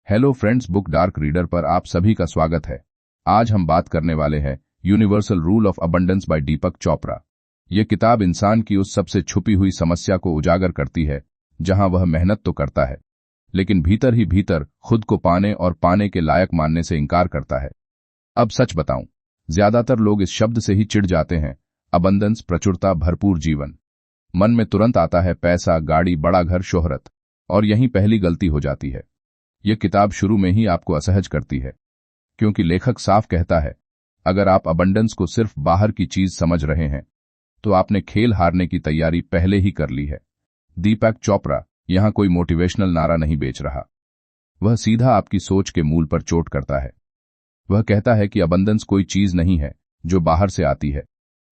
Hello friends, book dark reader पर आप सभी का स्वागत है। आज हम बात करने वाले हैं universal rule of abundance by Deepak Chopra. यह किताब इंसान की उस सबसे छुपी हुई समस्या को उजागर करती है जहां वह मेहनत तो करता है लेकिन भीतर ही भीतर खुद को पाने और पाने के लायक मानने से इनकार करता है। अब सच बताऊं, ज्यादातर लोग इस शब्द से ही चिढ़ जाते हैं। अबंडेंस, प्रचुरता, भरपूर जीवन। मन में तुरंत आता है पैसा, गाड़ी, बड़ा घर, शोहरत, और यहीं पहली गलती हो जाती है। यह किताब शुरू में ही आपको असहज करती है क्योंकि लेखक साफ कहता है, अगर आप अबंडेंस को सिर्फ बाहर की चीज समझ रहे हैं तो आपने खेल हारने की तैयारी पहले ही कर ली है। दीपक चोपड़ा यहां कोई मोटिवेशनल नारा नहीं बेच रहा। वह सीधा आपकी सोच के मूल पर चोट करता है। वह कहता है कि अबंडेंस कोई चीज नहीं है जो बाहर से आती है।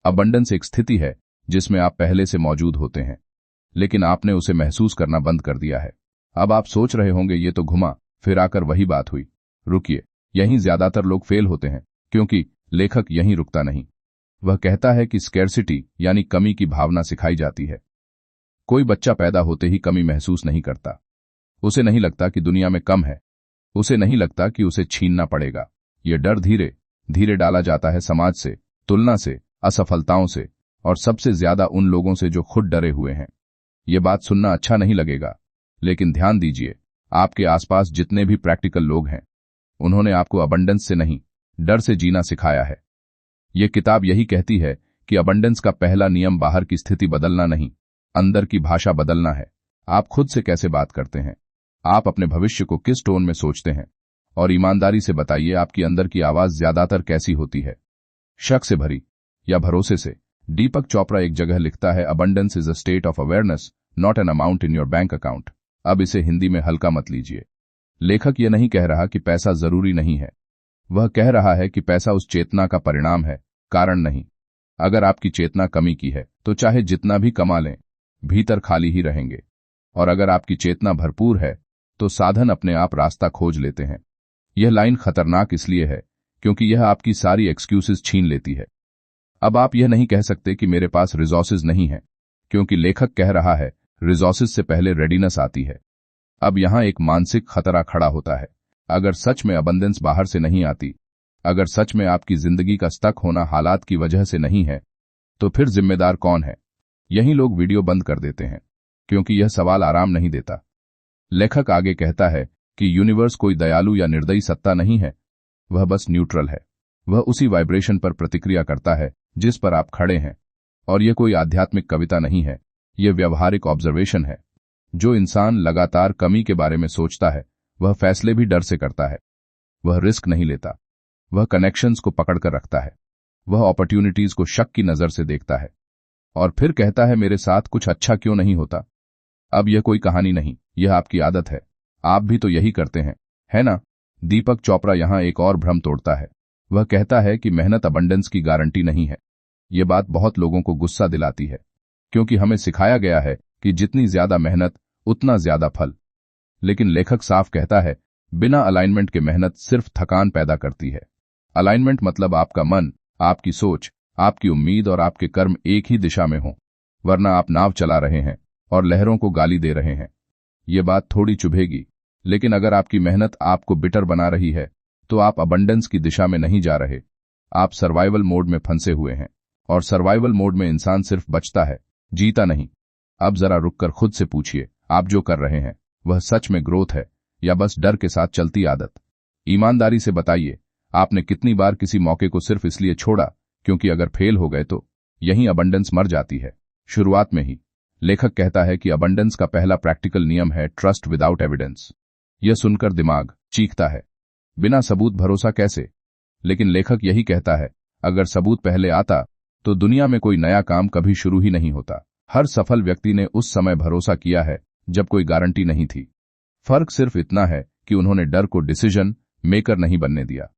अबंडेंस एक स्थिति है जिसमें आप पहले से मौजूद होते हैं, लेकिन आपने उसे महसूस करना बंद कर दिया है। अब आप सोच रहे होंगे, ये तो घुमा फिर आकर वही बात हुई। रुकिए, यहीं ज्यादातर लोग फेल होते हैं, क्योंकि लेखक यहीं रुकता नहीं। वह कहता है कि स्कैर्सिटी यानी कमी की भावना सिखाई जाती है। कोई बच्चा पैदा होते ही कमी महसूस नहीं करता। उसे नहीं लगता कि दुनिया में कम है। उसे नहीं लगता कि उसे छीनना पड़ेगा। यह डर धीरे धीरे डाला जाता है समाज से, तुलना से, असफलताओं से, और सबसे ज्यादा उन लोगों से जो खुद डरे हुए हैं। ये बात सुनना अच्छा नहीं लगेगा, लेकिन ध्यान दीजिए, आपके आसपास जितने भी प्रैक्टिकल लोग हैं उन्होंने आपको अबंडेंस से नहीं, डर से जीना सिखाया है। यह किताब यही कहती है कि अबंडेंस का पहला नियम बाहर की स्थिति बदलना नहीं, अंदर की भाषा बदलना है। आप खुद से कैसे बात करते हैं, आप अपने भविष्य को किस टोन में सोचते हैं, और ईमानदारी से बताइए, आपकी अंदर की आवाज ज्यादातर कैसी होती है, शक से भरी या भरोसे से। दीपक चोपड़ा एक जगह लिखता है, abundance is a state of awareness, not an amount in your bank account. अब इसे हिंदी में हल्का मत लीजिए। लेखक यह नहीं कह रहा कि पैसा जरूरी नहीं है। वह कह रहा है कि पैसा उस चेतना का परिणाम है, कारण नहीं। अगर आपकी चेतना कमी की है तो चाहे जितना भी कमा लें, भीतर खाली ही रहेंगे। और अगर आपकी चेतना भरपूर है तो साधन अपने आप रास्ता खोज लेते हैं। यह लाइन खतरनाक इसलिए है क्योंकि यह आपकी सारी एक्सक्यूजेस छीन लेती है। अब आप यह नहीं कह सकते कि मेरे पास रिसोर्सेज नहीं है, क्योंकि लेखक कह रहा है रिसोर्सेज से पहले रेडीनेस आती है। अब यहां एक मानसिक खतरा खड़ा होता है। अगर सच में अबंडेंस बाहर से नहीं आती, अगर सच में आपकी जिंदगी का स्टक होना हालात की वजह से नहीं है, तो फिर जिम्मेदार कौन है? यही लोग वीडियो बंद कर देते हैं क्योंकि यह सवाल आराम नहीं देता। लेखक आगे कहता है कि यूनिवर्स कोई दयालु या निर्दयी सत्ता नहीं है, वह बस न्यूट्रल है। वह उसी वाइब्रेशन पर प्रतिक्रिया करता है जिस पर आप खड़े हैं। और यह कोई आध्यात्मिक कविता नहीं है, यह व्यवहारिक ऑब्जर्वेशन है। जो इंसान लगातार कमी के बारे में सोचता है वह फैसले भी डर से करता है। वह रिस्क नहीं लेता, वह कनेक्शंस को पकड़कर रखता है, वह अपॉर्चुनिटीज को शक की नजर से देखता है, और फिर कहता है, मेरे साथ कुछ अच्छा क्यों नहीं होता? अब यह कोई कहानी नहीं, यह आपकी आदत है। आप भी तो यही करते हैं, है ना? दीपक चोपड़ा यहां एक और भ्रम तोड़ता है। वह कहता है कि मेहनत अबंडेंस की गारंटी नहीं है। यह बात बहुत लोगों को गुस्सा दिलाती है, क्योंकि हमें सिखाया गया है कि जितनी ज्यादा मेहनत उतना ज्यादा फल। लेकिन लेखक साफ कहता है, बिना अलाइनमेंट के मेहनत सिर्फ थकान पैदा करती है। अलाइनमेंट मतलब आपका मन, आपकी सोच, आपकी उम्मीद और आपके कर्म एक ही दिशा में हों, वरना आप नाव चला रहे हैं और लहरों को गाली दे रहे हैं। ये बात थोड़ी चुभेगी, लेकिन अगर आपकी मेहनत आपको बिटर बना रही है तो आप अबंडेंस की दिशा में नहीं जा रहे। आप सर्वाइवल मोड में फंसे हुए हैं, और सर्वाइवल मोड में इंसान सिर्फ बचता है, जीता नहीं। अब जरा रुककर खुद से पूछिए, आप जो कर रहे हैं वह सच में ग्रोथ है या बस डर के साथ चलती आदत? ईमानदारी से बताइए, आपने कितनी बार किसी मौके को सिर्फ इसलिए छोड़ा क्योंकि अगर फेल हो गए तो? यहीं अबंडेंस मर जाती है, शुरुआत में ही। लेखक कहता है कि अबंडेंस का पहला प्रैक्टिकल नियम है ट्रस्ट विदाउट एविडेंस। यह सुनकर दिमाग चीखता है, बिना सबूत भरोसा कैसे? लेकिन लेखक यही कहता है, अगर सबूत पहले आता तो दुनिया में कोई नया काम कभी शुरू ही नहीं होता। हर सफल व्यक्ति ने उस समय भरोसा किया है जब कोई गारंटी नहीं थी। फर्क सिर्फ इतना है कि उन्होंने डर को डिसीजन मेकर नहीं बनने दिया।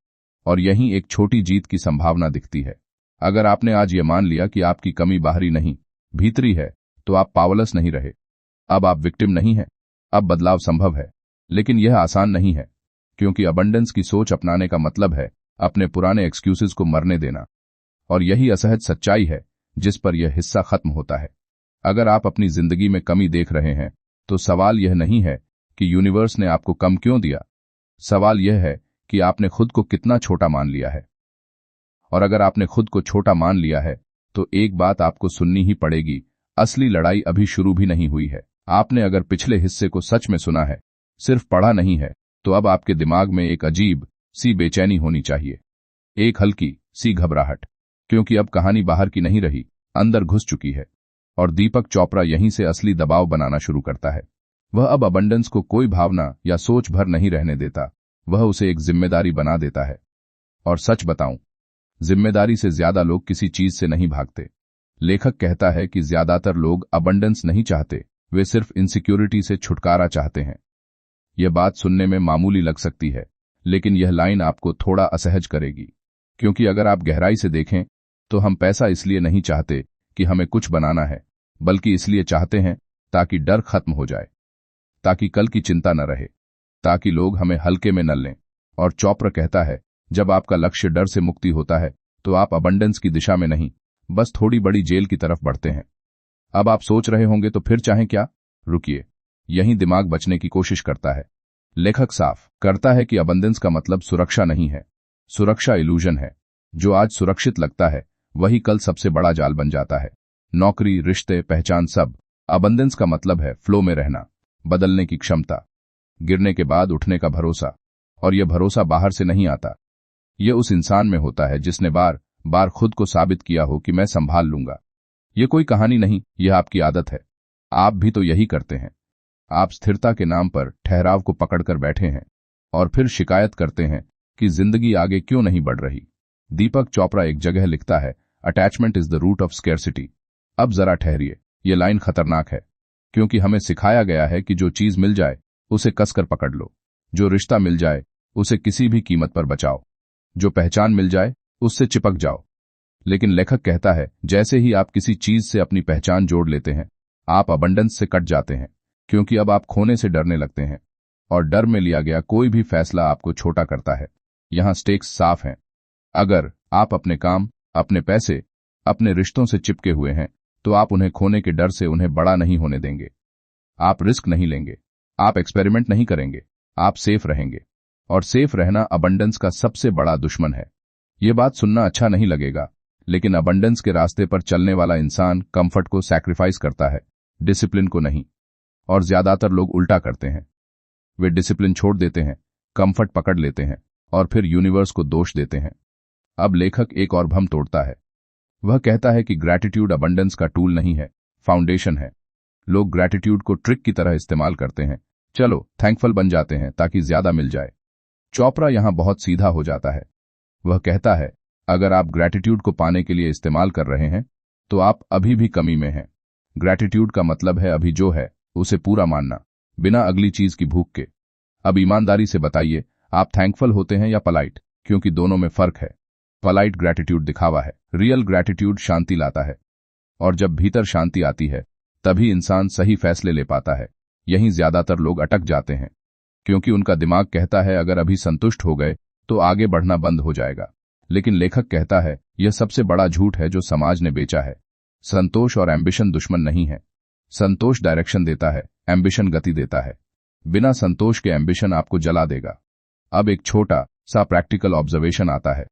और यहीं एक छोटी जीत की संभावना दिखती है। अगर आपने आज यह मान लिया कि आपकी कमी बाहरी नहीं, भीतरी है, तो आप पावरलेस नहीं रहे। अब आप विक्टिम नहीं हैं। अब बदलाव संभव है, लेकिन यह आसान नहीं है, क्योंकि अबंडेंस की सोच अपनाने का मतलब है अपने पुराने एक्सक्यूजेस को मरने देना। और यही असहज सच्चाई है जिस पर यह हिस्सा खत्म होता है। अगर आप अपनी जिंदगी में कमी देख रहे हैं तो सवाल यह नहीं है कि यूनिवर्स ने आपको कम क्यों दिया। सवाल यह है कि आपने खुद को कितना छोटा मान लिया है। और अगर आपने खुद को छोटा मान लिया है तो एक बात आपको सुननी ही पड़ेगी, असली लड़ाई अभी शुरू भी नहीं हुई है। आपने अगर पिछले हिस्से को सच में सुना है, सिर्फ पढ़ा नहीं है, तो अब आपके दिमाग में एक अजीब सी बेचैनी होनी चाहिए, एक हल्की सी घबराहट, क्योंकि अब कहानी बाहर की नहीं रही, अंदर घुस चुकी है। और दीपक चोपड़ा यहीं से असली दबाव बनाना शुरू करता है। वह अब अबंडेंस को कोई भावना या सोच भर नहीं रहने देता, वह उसे एक जिम्मेदारी बना देता है। और सच बताऊं, जिम्मेदारी से ज्यादा लोग किसी चीज से नहीं भागते। लेखक कहता है कि ज्यादातर लोग अबंडेंस नहीं चाहते, वे सिर्फ इनसिक्योरिटी से छुटकारा चाहते हैं। यह बात सुनने में मामूली लग सकती है, लेकिन यह लाइन आपको थोड़ा असहज करेगी, क्योंकि अगर आप गहराई से देखें तो हम पैसा इसलिए नहीं चाहते कि हमें कुछ बनाना है, बल्कि इसलिए चाहते हैं ताकि डर खत्म हो जाए, ताकि कल की चिंता न रहे, ताकि लोग हमें हल्के में न लें। और चोपड़ा कहता है, जब आपका लक्ष्य डर से मुक्ति होता है तो आप अबंडेंस की दिशा में नहीं, बस थोड़ी बड़ी जेल की तरफ बढ़ते हैं। अब आप सोच रहे होंगे तो फिर चाहें क्या? रुकिए, यहीं दिमाग बचने की कोशिश करता है। लेखक साफ करता है कि अबंडेंस का मतलब सुरक्षा नहीं है, सुरक्षा इल्यूजन है। जो आज सुरक्षित लगता है वही कल सबसे बड़ा जाल बन जाता है। नौकरी, रिश्ते, पहचान, सब। अबंडेंस का मतलब है फ्लो में रहना, बदलने की क्षमता, गिरने के बाद उठने का भरोसा। और यह भरोसा बाहर से नहीं आता, यह उस इंसान में होता है जिसने बार बार खुद को साबित किया हो कि मैं संभाल लूंगा। यह कोई कहानी नहीं, यह आपकी आदत है। आप भी तो यही करते हैं। आप स्थिरता के नाम पर ठहराव को पकड़कर बैठे हैं और फिर शिकायत करते हैं कि जिंदगी आगे क्यों नहीं बढ़ रही। दीपक चोपड़ा एक जगह लिखता है, attachment is the root of scarcity. अब जरा ठहरिए, यह लाइन खतरनाक है, क्योंकि हमें सिखाया गया है कि जो चीज मिल जाए उसे कसकर पकड़ लो, जो रिश्ता मिल जाए उसे किसी भी कीमत पर बचाओ, जो पहचान मिल जाए उससे चिपक जाओ। लेकिन लेखक कहता है, जैसे ही आप किसी चीज से अपनी पहचान जोड़ लेते हैं, आप अबंडेंस से कट जाते हैं, क्योंकि अब आप खोने से डरने लगते हैं। और डर में लिया गया कोई भी फैसला आपको छोटा करता है। यहां स्टेक्स साफ हैं। अगर आप अपने काम, अपने पैसे, अपने रिश्तों से चिपके हुए हैं, तो आप उन्हें खोने के डर से उन्हें बड़ा नहीं होने देंगे। आप रिस्क नहीं लेंगे, आप एक्सपेरिमेंट नहीं करेंगे, आप सेफ रहेंगे। और सेफ रहना अबंडेंस का सबसे बड़ा दुश्मन है। यह बात सुनना अच्छा नहीं लगेगा, लेकिन अबंडेंस के रास्ते पर चलने वाला इंसान कंफर्ट को सैक्रिफाइस करता है, डिसिप्लिन को नहीं। और ज्यादातर लोग उल्टा करते हैं, वे डिसिप्लिन छोड़ देते हैं, कंफर्ट पकड़ लेते हैं और फिर यूनिवर्स को दोष देते हैं। अब लेखक एक और भ्रम तोड़ता है। वह कहता है कि ग्रैटिट्यूड अबंडेंस का टूल नहीं है, फाउंडेशन है। लोग ग्रैटिट्यूड को ट्रिक की तरह इस्तेमाल करते हैं, चलो थैंकफुल बन जाते हैं ताकि ज्यादा मिल जाए। चोपड़ा यहां बहुत सीधा हो जाता है। वह कहता है, अगर आप ग्रैटिट्यूड को पाने के लिए इस्तेमाल कर रहे हैं तो आप अभी भी कमी में हैं। ग्रैटिट्यूड का मतलब है अभी जो है उसे पूरा मानना, बिना अगली चीज की भूख के। अब ईमानदारी से बताइए, आप थैंकफुल होते हैं या पलाइट? क्योंकि दोनों में फर्क है। पलाइट ग्रैटिट्यूड दिखावा है, रियल ग्रैटिट्यूड शांति लाता है। और जब भीतर शांति आती है तभी इंसान सही फैसले ले पाता है। यहीं ज्यादातर लोग अटक जाते हैं, क्योंकि उनका दिमाग कहता है अगर अभी संतुष्ट हो गए तो आगे बढ़ना बंद हो जाएगा। लेकिन लेखक कहता है, यह सबसे बड़ा झूठ है जो समाज ने बेचा है। संतोष और एम्बिशन दुश्मन नहीं है। संतोष डायरेक्शन देता है, एम्बिशन गति देता है। बिना संतोष के एम्बिशन आपको जला देगा। अब एक छोटा सा प्रैक्टिकल ऑब्जर्वेशन आता है।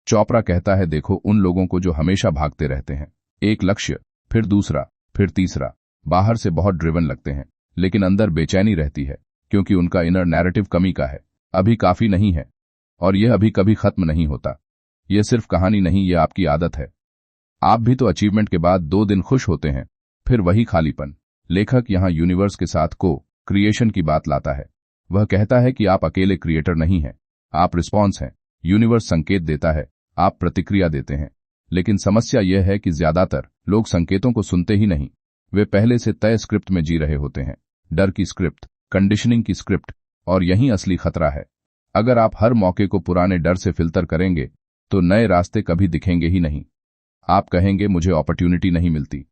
चोपड़ा कहता है, देखो उन लोगों को जो हमेशा भागते रहते हैं, एक लक्ष्य, फिर दूसरा, फिर तीसरा। बाहर से बहुत ड्रिवन लगते हैं, लेकिन अंदर बेचैनी रहती है, क्योंकि उनका इनर नैरेटिव कमी का है, अभी काफी नहीं है। और यह अभी कभी खत्म नहीं होता। यह सिर्फ कहानी नहीं, यह आपकी आदत है। आप भी तो अचीवमेंट के बाद 2 दिन खुश होते हैं, फिर वही खालीपन। लेखक यहां यूनिवर्स के साथ को क्रिएशन की बात लाता है। वह कहता है कि आप अकेले क्रिएटर नहीं हैं, आप रिस्पॉन्स हैं। यूनिवर्स संकेत देता है, आप प्रतिक्रिया देते हैं। लेकिन समस्या यह है कि ज्यादातर लोग संकेतों को सुनते ही नहीं, वे पहले से तय स्क्रिप्ट में जी रहे होते हैं। डर की स्क्रिप्ट, कंडीशनिंग की स्क्रिप्ट। और यही असली खतरा है। अगर आप हर मौके को पुराने डर से फिल्टर करेंगे तो नए रास्ते कभी दिखेंगे ही नहीं। आप कहेंगे मुझे अपॉर्चुनिटी नहीं मिलती,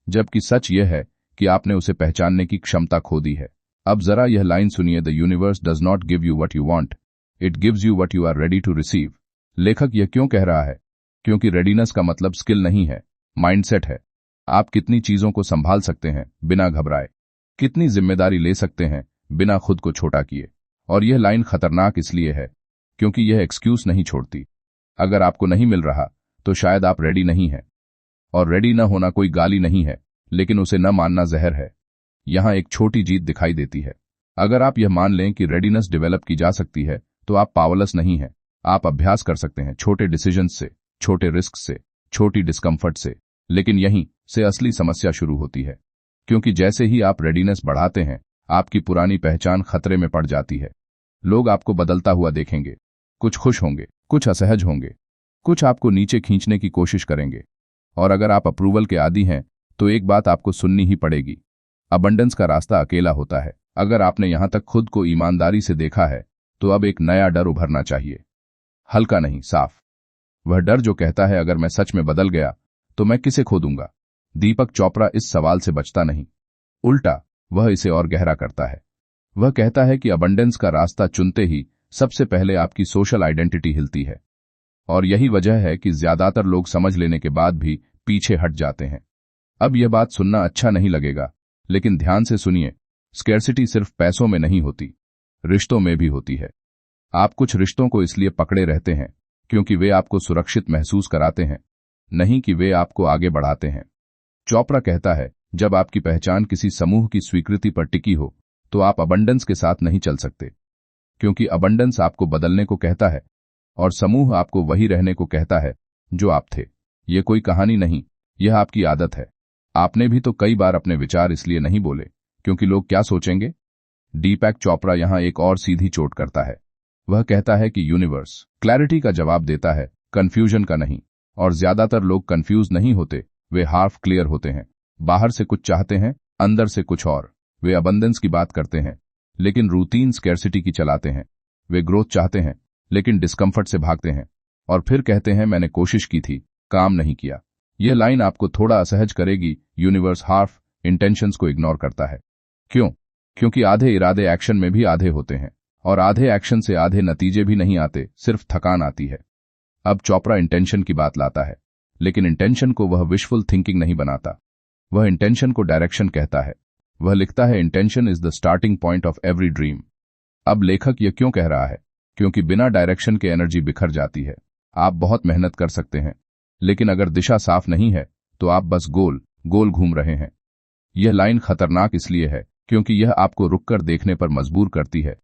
जबकि सच यह है कि आपने उसे पहचानने की क्षमता खो दी है। अब जरा यह लाइन सुनिए, the universe does not give you what you want, it gives you what you are ready to receive. लेखक यह क्यों कह रहा है? क्योंकि रेडीनेस का मतलब स्किल नहीं है, माइंडसेट है। आप कितनी चीजों को संभाल सकते हैं बिना घबराए, कितनी जिम्मेदारी ले सकते हैं बिना खुद को छोटा किए, और यह लाइन खतरनाक इसलिए है क्योंकि यह एक्सक्यूज नहीं छोड़ती। अगर आपको नहीं मिल रहा तो शायद आप रेडी नहीं हैं, और रेडी न होना कोई गाली नहीं है, लेकिन उसे न मानना जहर है। यहां एक छोटी जीत दिखाई देती है। अगर आप यह मान लें कि रेडीनेस डेवलप की जा सकती है तो आप पावरलेस नहीं हैं। आप अभ्यास कर सकते हैं, छोटे डिसीजंस से, छोटे रिस्क से, छोटी डिस्कम्फर्ट से। लेकिन यहीं से असली समस्या शुरू होती है, क्योंकि जैसे ही आप रेडीनेस बढ़ाते हैं आपकी पुरानी पहचान खतरे में पड़ जाती है। लोग आपको बदलता हुआ देखेंगे, कुछ खुश होंगे, कुछ असहज होंगे, कुछ आपको नीचे खींचने की कोशिश करेंगे। और अगर आप अप्रूवल के आदी हैं तो एक बात आपको सुननी ही पड़ेगी, अबंडेंस का रास्ता अकेला होता है। अगर आपने यहां तक खुद को ईमानदारी से देखा है तो अब एक नया डर उभरना चाहिए, हल्का नहीं, साफ। वह डर जो कहता है अगर मैं सच में बदल गया तो मैं किसे खो दूंगा। दीपक चोपड़ा इस सवाल से बचता नहीं, उल्टा वह इसे और गहरा करता है। वह कहता है कि अबंडेंस का रास्ता चुनते ही सबसे पहले आपकी सोशल आइडेंटिटी हिलती है, और यही वजह है कि ज्यादातर लोग समझ लेने के बाद भी पीछे हट जाते हैं। अब यह बात सुनना अच्छा नहीं लगेगा, लेकिन ध्यान से सुनिए। स्कैर्सिटी सिर्फ पैसों में नहीं होती, रिश्तों में भी होती है। आप कुछ रिश्तों को इसलिए पकड़े रहते हैं क्योंकि वे आपको सुरक्षित महसूस कराते हैं, नहीं कि वे आपको आगे बढ़ाते हैं। चोपड़ा कहता है, जब आपकी पहचान किसी समूह की स्वीकृति पर टिकी हो तो आप अबंडेंस के साथ नहीं चल सकते, क्योंकि अबंडेंस आपको बदलने को कहता है और समूह आपको वही रहने को कहता है जो आप थे। यह कोई कहानी नहीं, यह आपकी आदत है। आपने भी तो कई बार अपने विचार इसलिए नहीं बोले क्योंकि लोग क्या सोचेंगे। दीपक चोपड़ा यहां एक और सीधी चोट करता है। वह कहता है कि यूनिवर्स क्लैरिटी का जवाब देता है, कंफ्यूजन का नहीं। और ज्यादातर लोग कंफ्यूज नहीं होते, वे हाफ क्लियर होते हैं। बाहर से कुछ चाहते हैं, अंदर से कुछ और। वे अबंडेंस की बात करते हैं लेकिन रूटीन स्कैर्सिटी की चलाते हैं। वे ग्रोथ चाहते हैं लेकिन डिस्कम्फर्ट से भागते हैं, और फिर कहते हैं मैंने कोशिश की थी, काम नहीं किया। यह लाइन आपको थोड़ा असहज करेगी। यूनिवर्स हाफ इंटेंशंस को इग्नोर करता है। क्यों? क्योंकि आधे इरादे एक्शन में भी आधे होते हैं, और आधे एक्शन से आधे नतीजे भी नहीं आते, सिर्फ थकान आती है। अब चोपड़ा इंटेंशन की बात लाता है, लेकिन इंटेंशन को वह विशफुल थिंकिंग नहीं बनाता। वह इंटेंशन को डायरेक्शन कहता है। वह लिखता है, intention is the starting point of every dream. अब लेखक यह क्यों कह रहा है? क्योंकि बिना डायरेक्शन के एनर्जी बिखर जाती है। आप बहुत मेहनत कर सकते हैं, लेकिन अगर दिशा साफ नहीं है तो आप बस गोल गोल घूम रहे हैं। यह लाइन खतरनाक इसलिए है क्योंकि यह आपको रुककर देखने पर मजबूर करती है।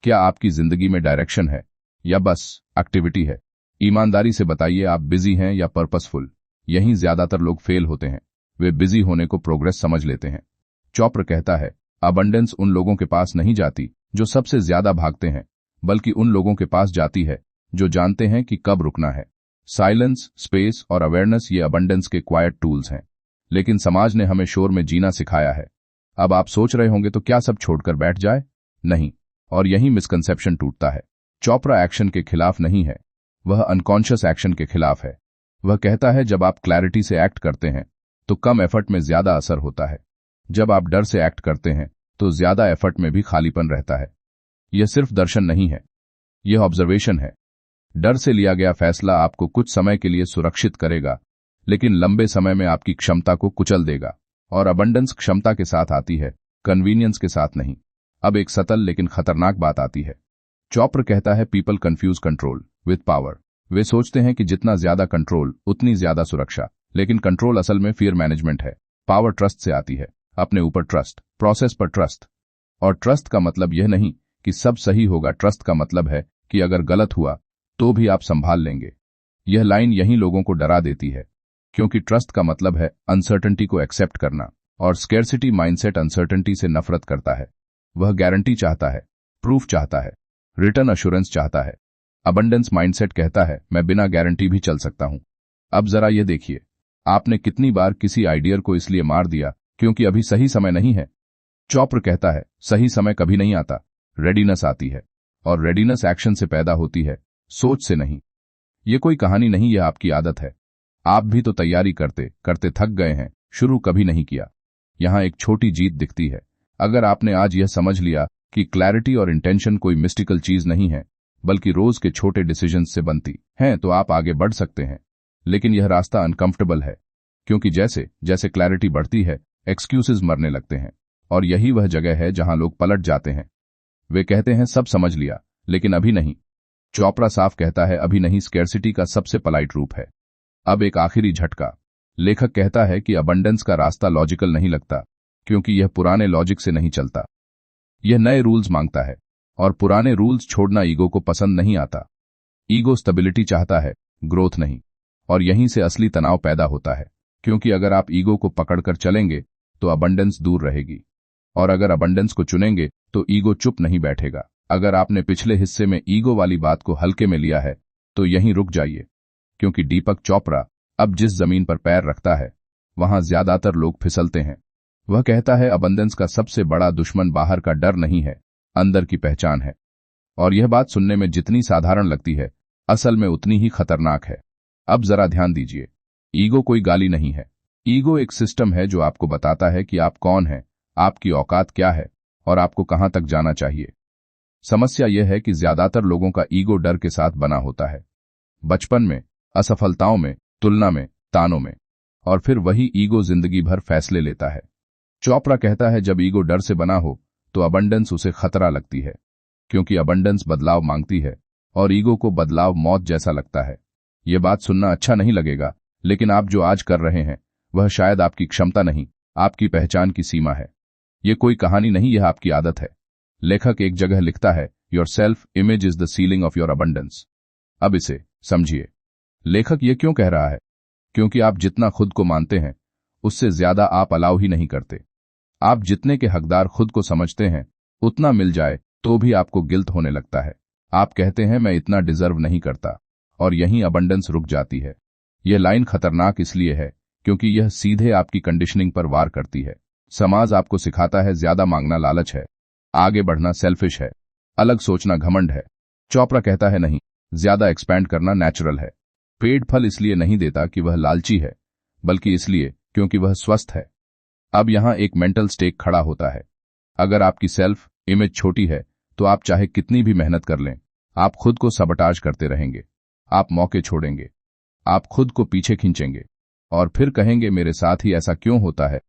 क्या आपकी जिंदगी में डायरेक्शन है या बस एक्टिविटी है? ईमानदारी से बताइए, आप बिजी हैं या पर्पसफुल? यहीं ज्यादातर लोग फेल होते हैं। वे बिजी होने को प्रोग्रेस समझ लेते हैं। चोपड़ा कहता है, अबंडेंस उन लोगों के पास नहीं जाती जो सबसे ज्यादा भागते हैं, बल्कि उन लोगों के पास जाती है जो जानते हैं कि कब रुकना है। साइलेंस, स्पेस और अवेयरनेस ये अबंडेंस के क्वाइट टूल्स हैं, लेकिन समाज ने हमें शोर में जीना सिखाया है। अब आप सोच रहे होंगे तो क्या सब छोड़कर बैठ जाए? नहीं, और यही मिसकंसेप्शन टूटता है। चोपड़ा एक्शन के खिलाफ नहीं है, वह अनकॉन्शियस एक्शन के खिलाफ है। वह कहता है, जब आप क्लैरिटी से एक्ट करते हैं तो कम एफर्ट में ज्यादा असर होता है। जब आप डर से एक्ट करते हैं तो ज्यादा एफर्ट में भी खालीपन रहता है। यह सिर्फ दर्शन नहीं है, यह ऑब्जर्वेशन है। डर से लिया गया फैसला आपको कुछ समय के लिए सुरक्षित करेगा, लेकिन लंबे समय में आपकी क्षमता को कुचल देगा। और अबंडेंस क्षमता के साथ आती है, कन्वीनियंस के साथ नहीं। अब एक सतल लेकिन खतरनाक बात आती है। चोपड़ा कहता है, people confuse control with power. वे सोचते हैं कि जितना ज्यादा कंट्रोल उतनी ज्यादा सुरक्षा, लेकिन कंट्रोल असल में फियर मैनेजमेंट है। पावर ट्रस्ट से आती है, अपने ऊपर ट्रस्ट, प्रोसेस पर ट्रस्ट। और ट्रस्ट का मतलब यह नहीं कि सब सही होगा, ट्रस्ट का मतलब है कि अगर गलत हुआ तो भी आप संभाल लेंगे। यह लाइन यही लोगों को डरा देती है, क्योंकि ट्रस्ट का मतलब है अनसर्टेनिटी को एक्सेप्ट करना, और स्कैर्सिटी माइंडसेट अनसर्टेनिटी से नफरत करता है। वह गारंटी चाहता है, प्रूफ चाहता है, रिटर्न अश्योरेंस चाहता है। अबंडेंस माइंडसेट कहता है, मैं बिना गारंटी भी चल सकता हूं। अब जरा यह देखिए, आपने कितनी बार किसी आइडिया को इसलिए मार दिया क्योंकि अभी सही समय नहीं है। चोपड़ा कहता है, सही समय कभी नहीं आता, रेडीनेस आती है, और रेडीनेस एक्शन से पैदा होती है, सोच से नहीं। यह कोई कहानी नहीं, यह आपकी आदत है। आप भी तो तैयारी करते करते थक गए हैं, शुरू कभी नहीं किया। यहां एक छोटी जीत दिखती है। अगर आपने आज यह समझ लिया कि क्लैरिटी और इंटेंशन कोई मिस्टिकल चीज नहीं है, बल्कि रोज के छोटे डिसीजंस से बनती हैं, तो आप आगे बढ़ सकते हैं। लेकिन यह रास्ता अनकंफर्टेबल है, क्योंकि जैसे जैसे क्लैरिटी बढ़ती है, एक्सक्यूजेस मरने लगते हैं, और यही वह जगह है जहां लोग पलट जाते हैं। वे कहते हैं सब समझ लिया, लेकिन अभी नहीं। चोपड़ा साफ कहता है अभी नहीं स्कैर्सिटी का सबसे पलाइट रूप है। अब एक आखिरी झटका। लेखक कहता है कि अबंडेंस का रास्ता लॉजिकल नहीं लगता, क्योंकि यह पुराने लॉजिक से नहीं चलता। यह नए रूल्स मांगता है, और पुराने रूल्स छोड़ना ईगो को पसंद नहीं आता। ईगो स्टेबिलिटी चाहता है, ग्रोथ नहीं। और यहीं से असली तनाव पैदा होता है, क्योंकि अगर आप ईगो को पकड़कर चलेंगे तो अबंडेंस दूर रहेगी, और अगर अबंडेंस को चुनेंगे तो ईगो चुप नहीं बैठेगा। अगर आपने पिछले हिस्से में ईगो वाली बात को हल्के में लिया है तो यहीं रुक जाइए, क्योंकि दीपक चोपड़ा अब जिस जमीन पर पैर रखता है वहां ज्यादातर लोग फिसलते हैं। वह कहता है अबंडेंस का सबसे बड़ा दुश्मन बाहर का डर नहीं है, अंदर की पहचान है। और यह बात सुनने में जितनी साधारण लगती है, असल में उतनी ही खतरनाक है। अब जरा ध्यान दीजिए, ईगो कोई गाली नहीं है। ईगो एक सिस्टम है जो आपको बताता है कि आप कौन हैं, आपकी औकात क्या है, और आपको कहां तक जाना चाहिए। समस्या यह है कि ज्यादातर लोगों का ईगो डर के साथ बना होता है। बचपन में, असफलताओं में, तुलना में, तानों में, और फिर वही ईगो जिंदगी भर फैसले लेता है। चोपड़ा कहता है जब ईगो डर से बना हो तो अबंडेंस उसे खतरा लगती है, क्योंकि अबंडेंस बदलाव मांगती है और ईगो को बदलाव मौत जैसा लगता है। यह बात सुनना अच्छा नहीं लगेगा, लेकिन आप जो आज कर रहे हैं वह शायद आपकी क्षमता नहीं, आपकी पहचान की सीमा है। यह कोई कहानी नहीं, यह आपकी आदत है। लेखक एक जगह लिखता है, your self image is the ceiling of your abundance. अब इसे समझिए। लेखक यह क्यों कह रहा है? क्योंकि आप जितना खुद को मानते हैं उससे ज्यादा आप अलाउ ही नहीं करते। आप जितने के हकदार खुद को समझते हैं, उतना मिल जाए तो भी आपको गिल्ट होने लगता है। आप कहते हैं मैं इतना डिजर्व नहीं करता, और यहीं अबंडेंस रुक जाती है। यह लाइन खतरनाक इसलिए है क्योंकि यह सीधे आपकी कंडीशनिंग पर वार करती है। समाज आपको सिखाता है ज्यादा मांगना लालच है, आगे बढ़ना सेल्फिश है, अलग सोचना घमंड है। चोपड़ा कहता है नहीं, ज्यादा एक्सपैंड करना नेचुरल है। पेड़ फल इसलिए नहीं देता कि वह लालची है, बल्कि इसलिए क्योंकि वह स्वस्थ है। अब यहां एक मेंटल स्टेक खड़ा होता है। अगर आपकी सेल्फ इमेज छोटी है तो आप चाहे कितनी भी मेहनत कर लें, आप खुद को सबटाज करते रहेंगे। आप मौके छोड़ेंगे, आप खुद को पीछे खींचेंगे, और फिर कहेंगे मेरे साथ ही ऐसा क्यों होता है।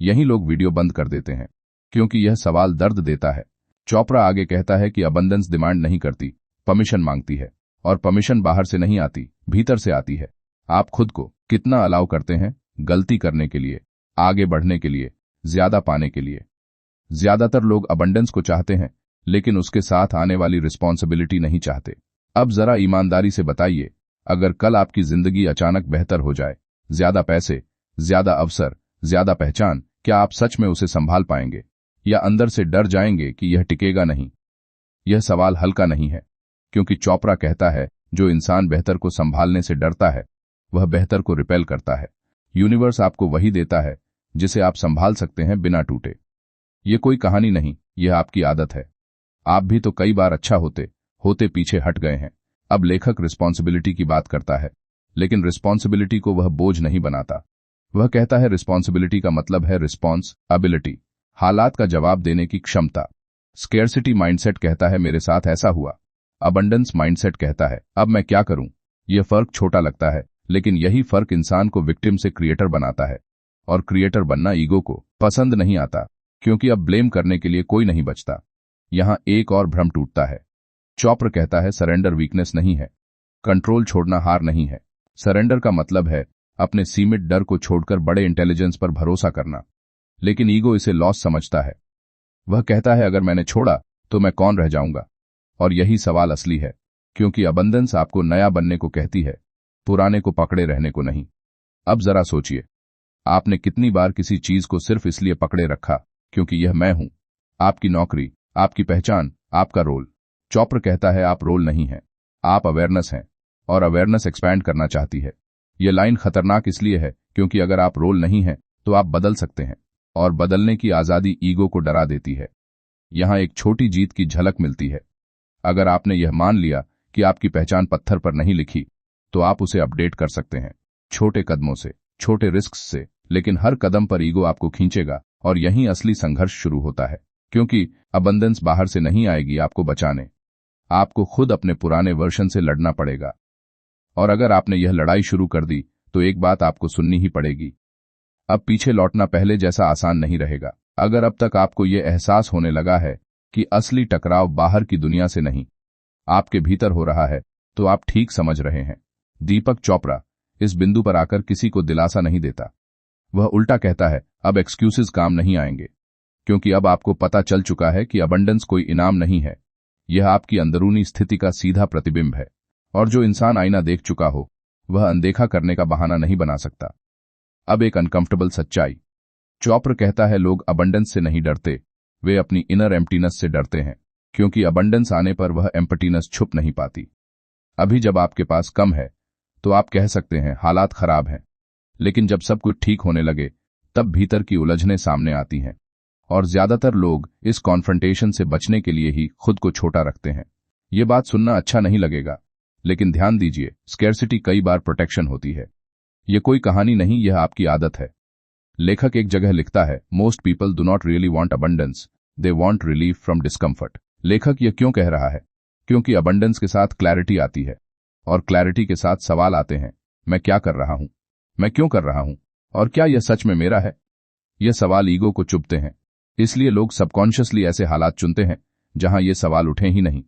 यही लोग वीडियो बंद कर देते हैं, क्योंकि यह सवाल दर्द देता है। चोपड़ा आगे कहता है कि अबंडेंस डिमांड नहीं करती, परमिशन मांगती है, और परमिशन बाहर से नहीं आती, भीतर से आती है। आप खुद को कितना अलाउ करते हैं गलती करने के लिए, आगे बढ़ने के लिए, ज्यादा पाने के लिए। ज्यादातर लोग अबंडेंस को चाहते हैं, लेकिन उसके साथ आने वाली रिस्पॉन्सिबिलिटी नहीं चाहते। अब जरा ईमानदारी से बताइए, अगर कल आपकी जिंदगी अचानक बेहतर हो जाए, ज्यादा पैसे, ज्यादा अवसर, ज्यादा पहचान, क्या आप सच में उसे संभाल पाएंगे, या अंदर से डर जाएंगे कि यह टिकेगा नहीं? यह सवाल हल्का नहीं है, क्योंकि चोपड़ा कहता है जो इंसान बेहतर को संभालने से डरता है वह बेहतर को रिपेल करता है। यूनिवर्स आपको वही देता है जिसे आप संभाल सकते हैं बिना टूटे। यह कोई कहानी नहीं, यह आपकी आदत है। आप भी तो कई बार अच्छा होते होते पीछे हट गए हैं। अब लेखक रिस्पॉन्सिबिलिटी की बात करता है, लेकिन रिस्पॉन्सिबिलिटी को वह बोझ नहीं बनाता। वह कहता है रिस्पॉन्सिबिलिटी का मतलब है रिस्पॉन्स एबिलिटी, हालात का जवाब देने की क्षमता। स्केर्सिटी माइंडसेट कहता है मेरे साथ ऐसा हुआ, अबंडेंस माइंडसेट कहता है अब मैं क्या करूं। यह फर्क छोटा लगता है, लेकिन यही फर्क इंसान को विक्टिम से क्रिएटर बनाता है, और क्रिएटर बनना ईगो को पसंद नहीं आता, क्योंकि अब ब्लेम करने के लिए कोई नहीं बचता। यहां एक और भ्रम टूटता है। चोपड़ा कहता है सरेंडर वीकनेस नहीं है, कंट्रोल छोड़ना हार नहीं है। सरेंडर का मतलब है अपने सीमित डर को छोड़कर बड़े इंटेलिजेंस पर भरोसा करना, लेकिन ईगो इसे लॉस समझता है। वह कहता है अगर मैंने छोड़ा तो मैं कौन रह जाऊंगा। और यही सवाल असली है, क्योंकि अबंडेंस आपको नया बनने को कहती है, पुराने को पकड़े रहने को नहीं। अब जरा सोचिए, आपने कितनी बार किसी चीज को सिर्फ इसलिए पकड़े रखा क्योंकि यह मैं हूं, आपकी नौकरी, आपकी पहचान, आपका रोल। चोपड़ा कहता है आप रोल नहीं हैं, आप अवेयरनेस हैं, और अवेयरनेस एक्सपैंड करना चाहती है। यह लाइन खतरनाक इसलिए है क्योंकि अगर आप रोल नहीं हैं तो आप बदल सकते हैं, और बदलने की आजादी ईगो को डरा देती है। यहां एक छोटी जीत की झलक मिलती है। अगर आपने यह मान लिया कि आपकी पहचान पत्थर पर नहीं लिखी, तो आप उसे अपडेट कर सकते हैं, छोटे कदमों से, छोटे रिस्क से, लेकिन हर कदम पर ईगो आपको खींचेगा, और यहीं असली संघर्ष शुरू होता है। क्योंकि अबंडेंस बाहर से नहीं आएगी आपको बचाने, आपको खुद अपने पुराने वर्जन से लड़ना पड़ेगा। और अगर आपने यह लड़ाई शुरू कर दी तो एक बात आपको सुननी ही पड़ेगी, अब पीछे लौटना पहले जैसा आसान नहीं रहेगा। अगर अब तक आपको यह एहसास होने लगा है कि असली टकराव बाहर की दुनिया से नहीं, आपके भीतर हो रहा है, तो आप ठीक समझ रहे हैं। दीपक चोपड़ा इस बिंदु पर आकर किसी को दिलासा नहीं देता। वह उल्टा कहता है, अब एक्सक्यूजेस काम नहीं आएंगे, क्योंकि अब आपको पता चल चुका है कि अबंडेंस कोई इनाम नहीं है, यह आपकी अंदरूनी स्थिति का सीधा प्रतिबिंब है। और जो इंसान आईना देख चुका हो, वह अनदेखा करने का बहाना नहीं बना सकता। अब एक अनकंफर्टेबल सच्चाई। चोपड़ा कहता है, लोग अबंडेंस से नहीं डरते, वे अपनी इनर एम्प्टीनेस से डरते हैं, क्योंकि अबंडेंस आने पर वह एम्प्टीनेस छुप नहीं पाती। अभी जब आपके पास कम है, तो आप कह सकते हैं हालात खराब हैं, लेकिन जब सब कुछ ठीक होने लगे, तब भीतर की उलझनें सामने आती हैं। और ज्यादातर लोग इस कॉन्फ्रंटेशन से बचने के लिए ही खुद को छोटा रखते हैं। ये बात सुनना अच्छा नहीं लगेगा, लेकिन ध्यान दीजिए, स्कैर्सिटी कई बार प्रोटेक्शन होती है। यह कोई कहानी नहीं, यह आपकी आदत है। लेखक एक जगह लिखता है, most people do not really want abundance, they want relief from discomfort. लेखक यह क्यों कह रहा है? क्योंकि अबंडेंस के साथ क्लैरिटी आती है, और क्लैरिटी के साथ सवाल आते हैं, मैं क्या कर रहा हूं, मैं क्यों कर रहा हूं, और क्या यह सच में मेरा है? यह सवाल ईगो को चुभते हैं, इसलिए लोग सबकॉन्शियसली ऐसे हालात चुनते हैं जहां ये सवाल उठे ही नहीं।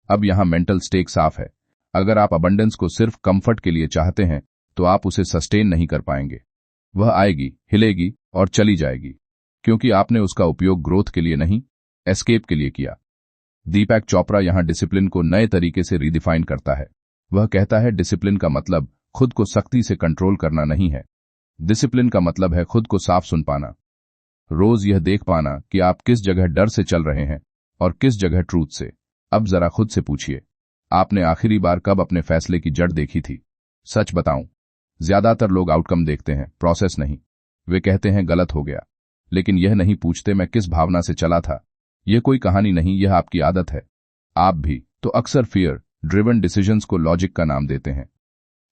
अब यहां मेंटल स्टेक साफ है। अगर आप अबंडेंस को सिर्फ कंफर्ट के लिए चाहते हैं, तो आप उसे सस्टेन नहीं कर पाएंगे। वह आएगी, हिलेगी और चली जाएगी, क्योंकि आपने उसका उपयोग ग्रोथ के लिए नहीं, एस्केप के लिए किया। दीपक चोपड़ा यहां डिसिप्लिन को नए तरीके से रीडिफाइन करता है। वह कहता है, डिसिप्लिन का मतलब खुद को सख्ती से कंट्रोल करना नहीं है। डिसिप्लिन का मतलब है खुद को साफ सुन पाना, रोज यह देख पाना कि आप किस जगह डर से चल रहे हैं और किस जगह ट्रूथ से। अब जरा खुद से पूछिए, आपने आखिरी बार कब अपने फैसले की जड़ देखी थी? सच बताऊं, ज्यादातर लोग आउटकम देखते हैं, प्रोसेस नहीं। वे कहते हैं गलत हो गया, लेकिन यह नहीं पूछते मैं किस भावना से चला था। यह कोई कहानी नहीं, यह आपकी आदत है। आप भी तो अक्सर फियर ड्रिवन डिसीजंस को लॉजिक का नाम देते हैं।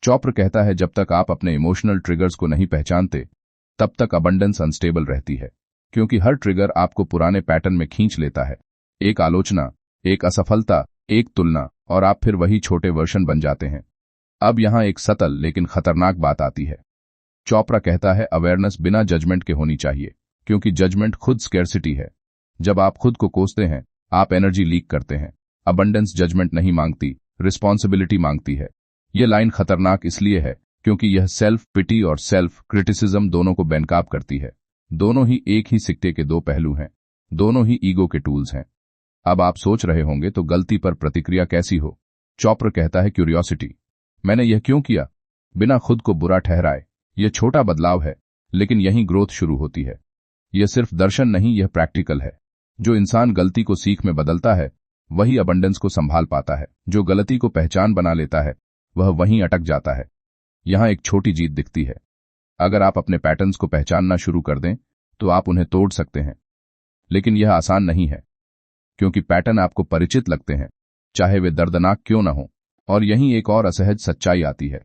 चोपड़ा कहता है, जब तक आप अपने इमोशनल ट्रिगर्स को नहीं पहचानते, तब तक अबंडेंस अनस्टेबल रहती है, क्योंकि हर ट्रिगर आपको पुराने पैटर्न में खींच लेता है। एक आलोचना, एक असफलता, एक तुलना, और आप फिर वही छोटे वर्जन बन जाते हैं। अब यहां एक सतल लेकिन खतरनाक बात आती है। चोपड़ा कहता है, अवेयरनेस बिना जजमेंट के होनी चाहिए, क्योंकि जजमेंट खुद स्कैर्सिटी है। जब आप खुद को कोसते हैं, आप एनर्जी लीक करते हैं। अबंडेंस जजमेंट नहीं मांगती, रिस्पॉन्सिबिलिटी मांगती है। यह लाइन खतरनाक इसलिए है क्योंकि यह सेल्फ पिटी और सेल्फ क्रिटिसिज्म दोनों को बेनकाब करती है। दोनों ही एक ही सिक्के के दो पहलू हैं, दोनों ही ईगो के टूल्स हैं। अब आप सोच रहे होंगे, तो गलती पर प्रतिक्रिया कैसी हो? चोपड़ा कहता है, क्यूरियोसिटी। मैंने यह क्यों किया, बिना खुद को बुरा ठहराए। यह छोटा बदलाव है, लेकिन यहीं ग्रोथ शुरू होती है। यह सिर्फ दर्शन नहीं, यह प्रैक्टिकल है। जो इंसान गलती को सीख में बदलता है, वही अबंडेंस को संभाल पाता है। जो गलती को पहचान बना लेता है, वह वहीं अटक जाता है। यहां एक छोटी जीत दिखती है। अगर आप अपने पैटर्न्स को पहचानना शुरू कर दें, तो आप उन्हें तोड़ सकते हैं। लेकिन यह आसान नहीं है, क्योंकि पैटर्न आपको परिचित लगते हैं, चाहे वे दर्दनाक क्यों न हो। और यहीं एक और असहज सच्चाई आती है।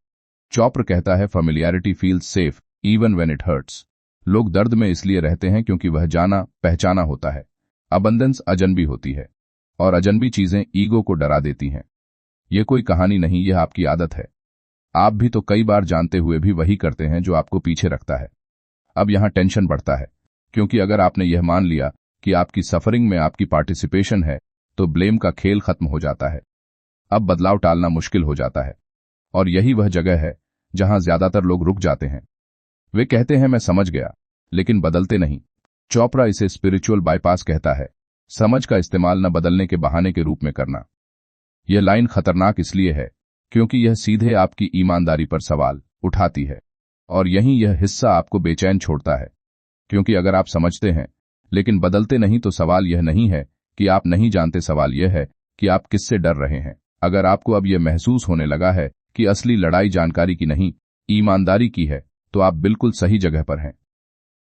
चोपड़ा कहता है, familiarity feels safe even when it hurts. लोग दर्द में इसलिए रहते हैं क्योंकि वह जाना पहचाना होता है। अबंडेंस अजनबी होती है, और अजनबी चीजें ईगो को डरा देती हैं। यह कोई कहानी नहीं, यह आपकी आदत है। आप भी तो कई बार जानते हुए भी वही करते हैं जो आपको पीछे रखता है। अब यहां टेंशन बढ़ता है, क्योंकि अगर आपने यह मान लिया कि आपकी सफरिंग में आपकी पार्टिसिपेशन है, तो ब्लेम का खेल खत्म हो जाता है। अब बदलाव टालना मुश्किल हो जाता है, और यही वह जगह है जहां ज्यादातर लोग रुक जाते हैं। वे कहते हैं, मैं समझ गया, लेकिन बदलते नहीं। चोपड़ा इसे स्पिरिचुअल बाईपास कहता है, समझ का इस्तेमाल न बदलने के बहाने के रूप में करना। यह लाइन खतरनाक इसलिए है क्योंकि यह सीधे आपकी ईमानदारी पर सवाल उठाती है, और यहीं यह हिस्सा आपको बेचैन छोड़ता है। क्योंकि अगर आप समझते हैं लेकिन बदलते नहीं, तो सवाल यह नहीं है कि आप नहीं जानते, सवाल यह है कि आप किससे डर रहे हैं। अगर आपको अब यह महसूस होने लगा है कि असली लड़ाई जानकारी की नहीं, ईमानदारी की है, तो आप बिल्कुल सही जगह पर हैं।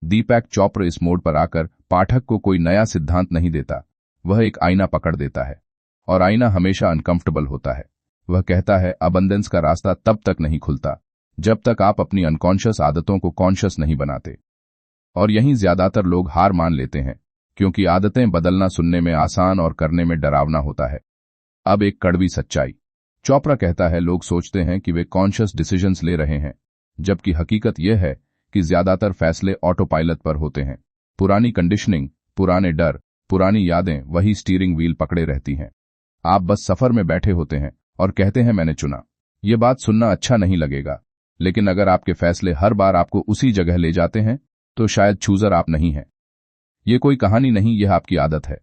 दीपक चोपड़ा इस मोड पर आकर पाठक को कोई नया सिद्धांत नहीं देता, वह एक आईना पकड़ देता है, और आईना हमेशा अनकंफर्टेबल होता है। वह कहता है, अबंडेंस का रास्ता तब तक नहीं खुलता जब तक आप अपनी अनकॉन्शियस आदतों को कॉन्शियस नहीं बनाते। और यहीं ज्यादातर लोग हार मान लेते हैं, क्योंकि आदतें बदलना सुनने में आसान और करने में डरावना होता है। अब एक कड़वी सच्चाई। चोपड़ा कहता है, लोग सोचते हैं कि वे कॉन्शियस डिसीजंस ले रहे हैं, जबकि हकीकत यह है कि ज्यादातर फैसले ऑटो पायलट पर होते हैं। पुरानी कंडीशनिंग, पुराने डर, पुरानी यादें वही स्टीयरिंग व्हील पकड़े रहती हैं। आप बस सफर में बैठे होते हैं और कहते हैं मैंने चुना। ये बात सुनना अच्छा नहीं लगेगा, लेकिन अगर आपके फैसले हर बार आपको उसी जगह ले जाते हैं तो शायद चूजर आप नहीं हैं। ये कोई कहानी नहीं, यह आपकी आदत है।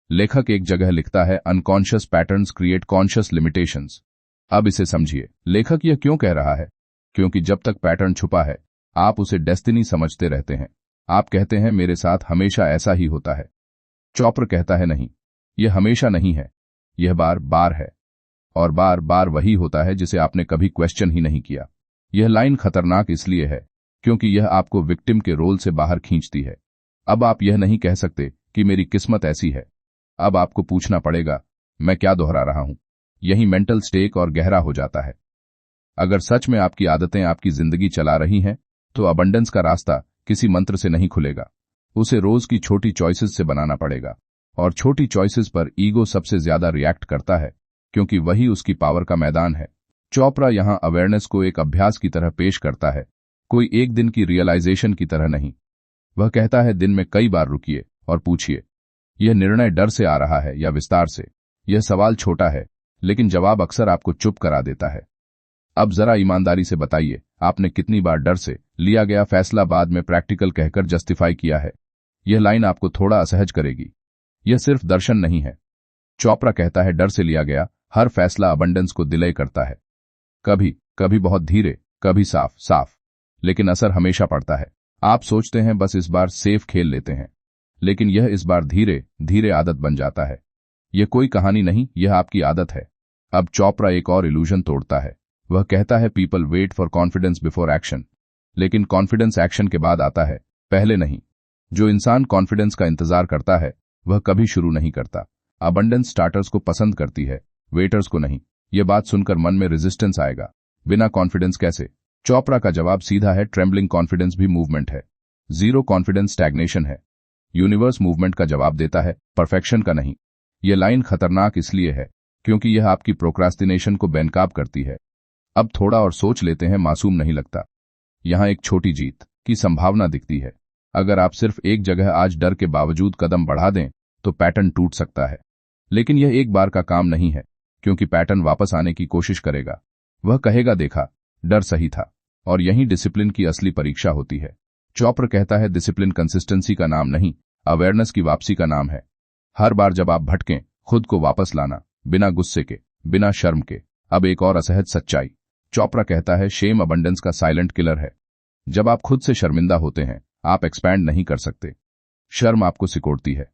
लेखक एक जगह लिखता है unconscious patterns create conscious limitations. अब इसे समझिए, लेखक यह क्यों कह रहा है? क्योंकि जब तक पैटर्न छुपा है आप उसे डेस्टिनी समझते रहते हैं। आप कहते हैं मेरे साथ हमेशा ऐसा ही होता है। चोप्रा कहता है नहीं, यह हमेशा नहीं है, यह बार बार है, और बार बार वही होता है जिसे आपने कभी क्वेश्चन ही नहीं किया। यह लाइन खतरनाक इसलिए है क्योंकि यह आपको विक्टिम के रोल से बाहर खींचती है। अब आप यह नहीं कह सकते कि मेरी किस्मत ऐसी है। अब आपको पूछना पड़ेगा मैं क्या दोहरा रहा हूं। यही मेंटल स्टेक और गहरा हो जाता है। अगर सच में आपकी आदतें आपकी जिंदगी चला रही हैं तो अबंडेंस का रास्ता किसी मंत्र से नहीं खुलेगा। उसे रोज की छोटी चॉइसेस से बनाना पड़ेगा, और छोटी चॉइसेस पर ईगो सबसे ज्यादा रिएक्ट करता है क्योंकि वही उसकी पावर का मैदान है। चोप्रा यहां अवेयरनेस को एक अभ्यास की तरह पेश करता है, कोई एक दिन की रियलाइजेशन की तरह नहीं। वह कहता है दिन में कई बार रुकिए और पूछिए यह निर्णय डर से आ रहा है या विस्तार से। यह सवाल छोटा है लेकिन जवाब अक्सर आपको चुप करा देता है। अब जरा ईमानदारी से बताइए आपने कितनी बार डर से लिया गया फैसला बाद में प्रैक्टिकल कहकर जस्टिफाई किया है। यह लाइन आपको थोड़ा असहज करेगी। यह सिर्फ दर्शन नहीं है। चोप्रा कहता है डर से लिया गया हर फैसला अबंडेंस को डिले करता है। कभी कभी बहुत धीरे, कभी साफ साफ, लेकिन असर हमेशा पड़ता है। आप सोचते हैं बस इस बार सेफ खेल लेते हैं, लेकिन यह इस बार धीरे धीरे आदत बन जाता है। यह कोई कहानी नहीं, यह आपकी आदत है। अब चोप्रा एक और इल्यूजन तोड़ता है। वह कहता है people wait for confidence before action, लेकिन कॉन्फिडेंस एक्शन के बाद आता है, पहले नहीं। जो इंसान कॉन्फिडेंस का इंतजार करता है वह कभी शुरू नहीं करता। अबंडेंस स्टार्टर्स को पसंद करती है, वेटर्स को नहीं। यह बात सुनकर मन में रेजिस्टेंस आएगा, बिना कॉन्फिडेंस कैसे? चोप्रा का जवाब सीधा है, ट्रेम्बलिंग कॉन्फिडेंस भी मूवमेंट है, जीरो कॉन्फिडेंस स्टैग्नेशन है। यूनिवर्स मूवमेंट का जवाब देता है, परफेक्शन का नहीं। यह लाइन खतरनाक इसलिए है क्योंकि यह आपकी प्रोक्रास्टिनेशन को बेनकाब करती है। अब थोड़ा और सोच लेते हैं, मासूम नहीं लगता। यहां एक छोटी जीत की संभावना दिखती है। अगर आप सिर्फ एक जगह आज डर के बावजूद कदम बढ़ा दें तो पैटर्न टूट सकता है, लेकिन यह एक बार का काम नहीं है क्योंकि पैटर्न वापस आने की कोशिश करेगा। वह कहेगा देखा, डर सही था। और यही डिसिप्लिन की असली परीक्षा होती है। चोप्रा कहता है डिसिप्लिन कंसिस्टेंसी का नाम नहीं, अवेयरनेस की वापसी का नाम है। हर बार जब आप भटकें खुद को वापस लाना, बिना गुस्से के, बिना शर्म के। अब एक और असहज सच्चाई। चोप्रा कहता है शेम अबंडेंस का साइलेंट किलर है। जब आप खुद से शर्मिंदा होते हैं आप एक्सपैंड नहीं कर सकते। शर्म आपको सिकोड़ती है,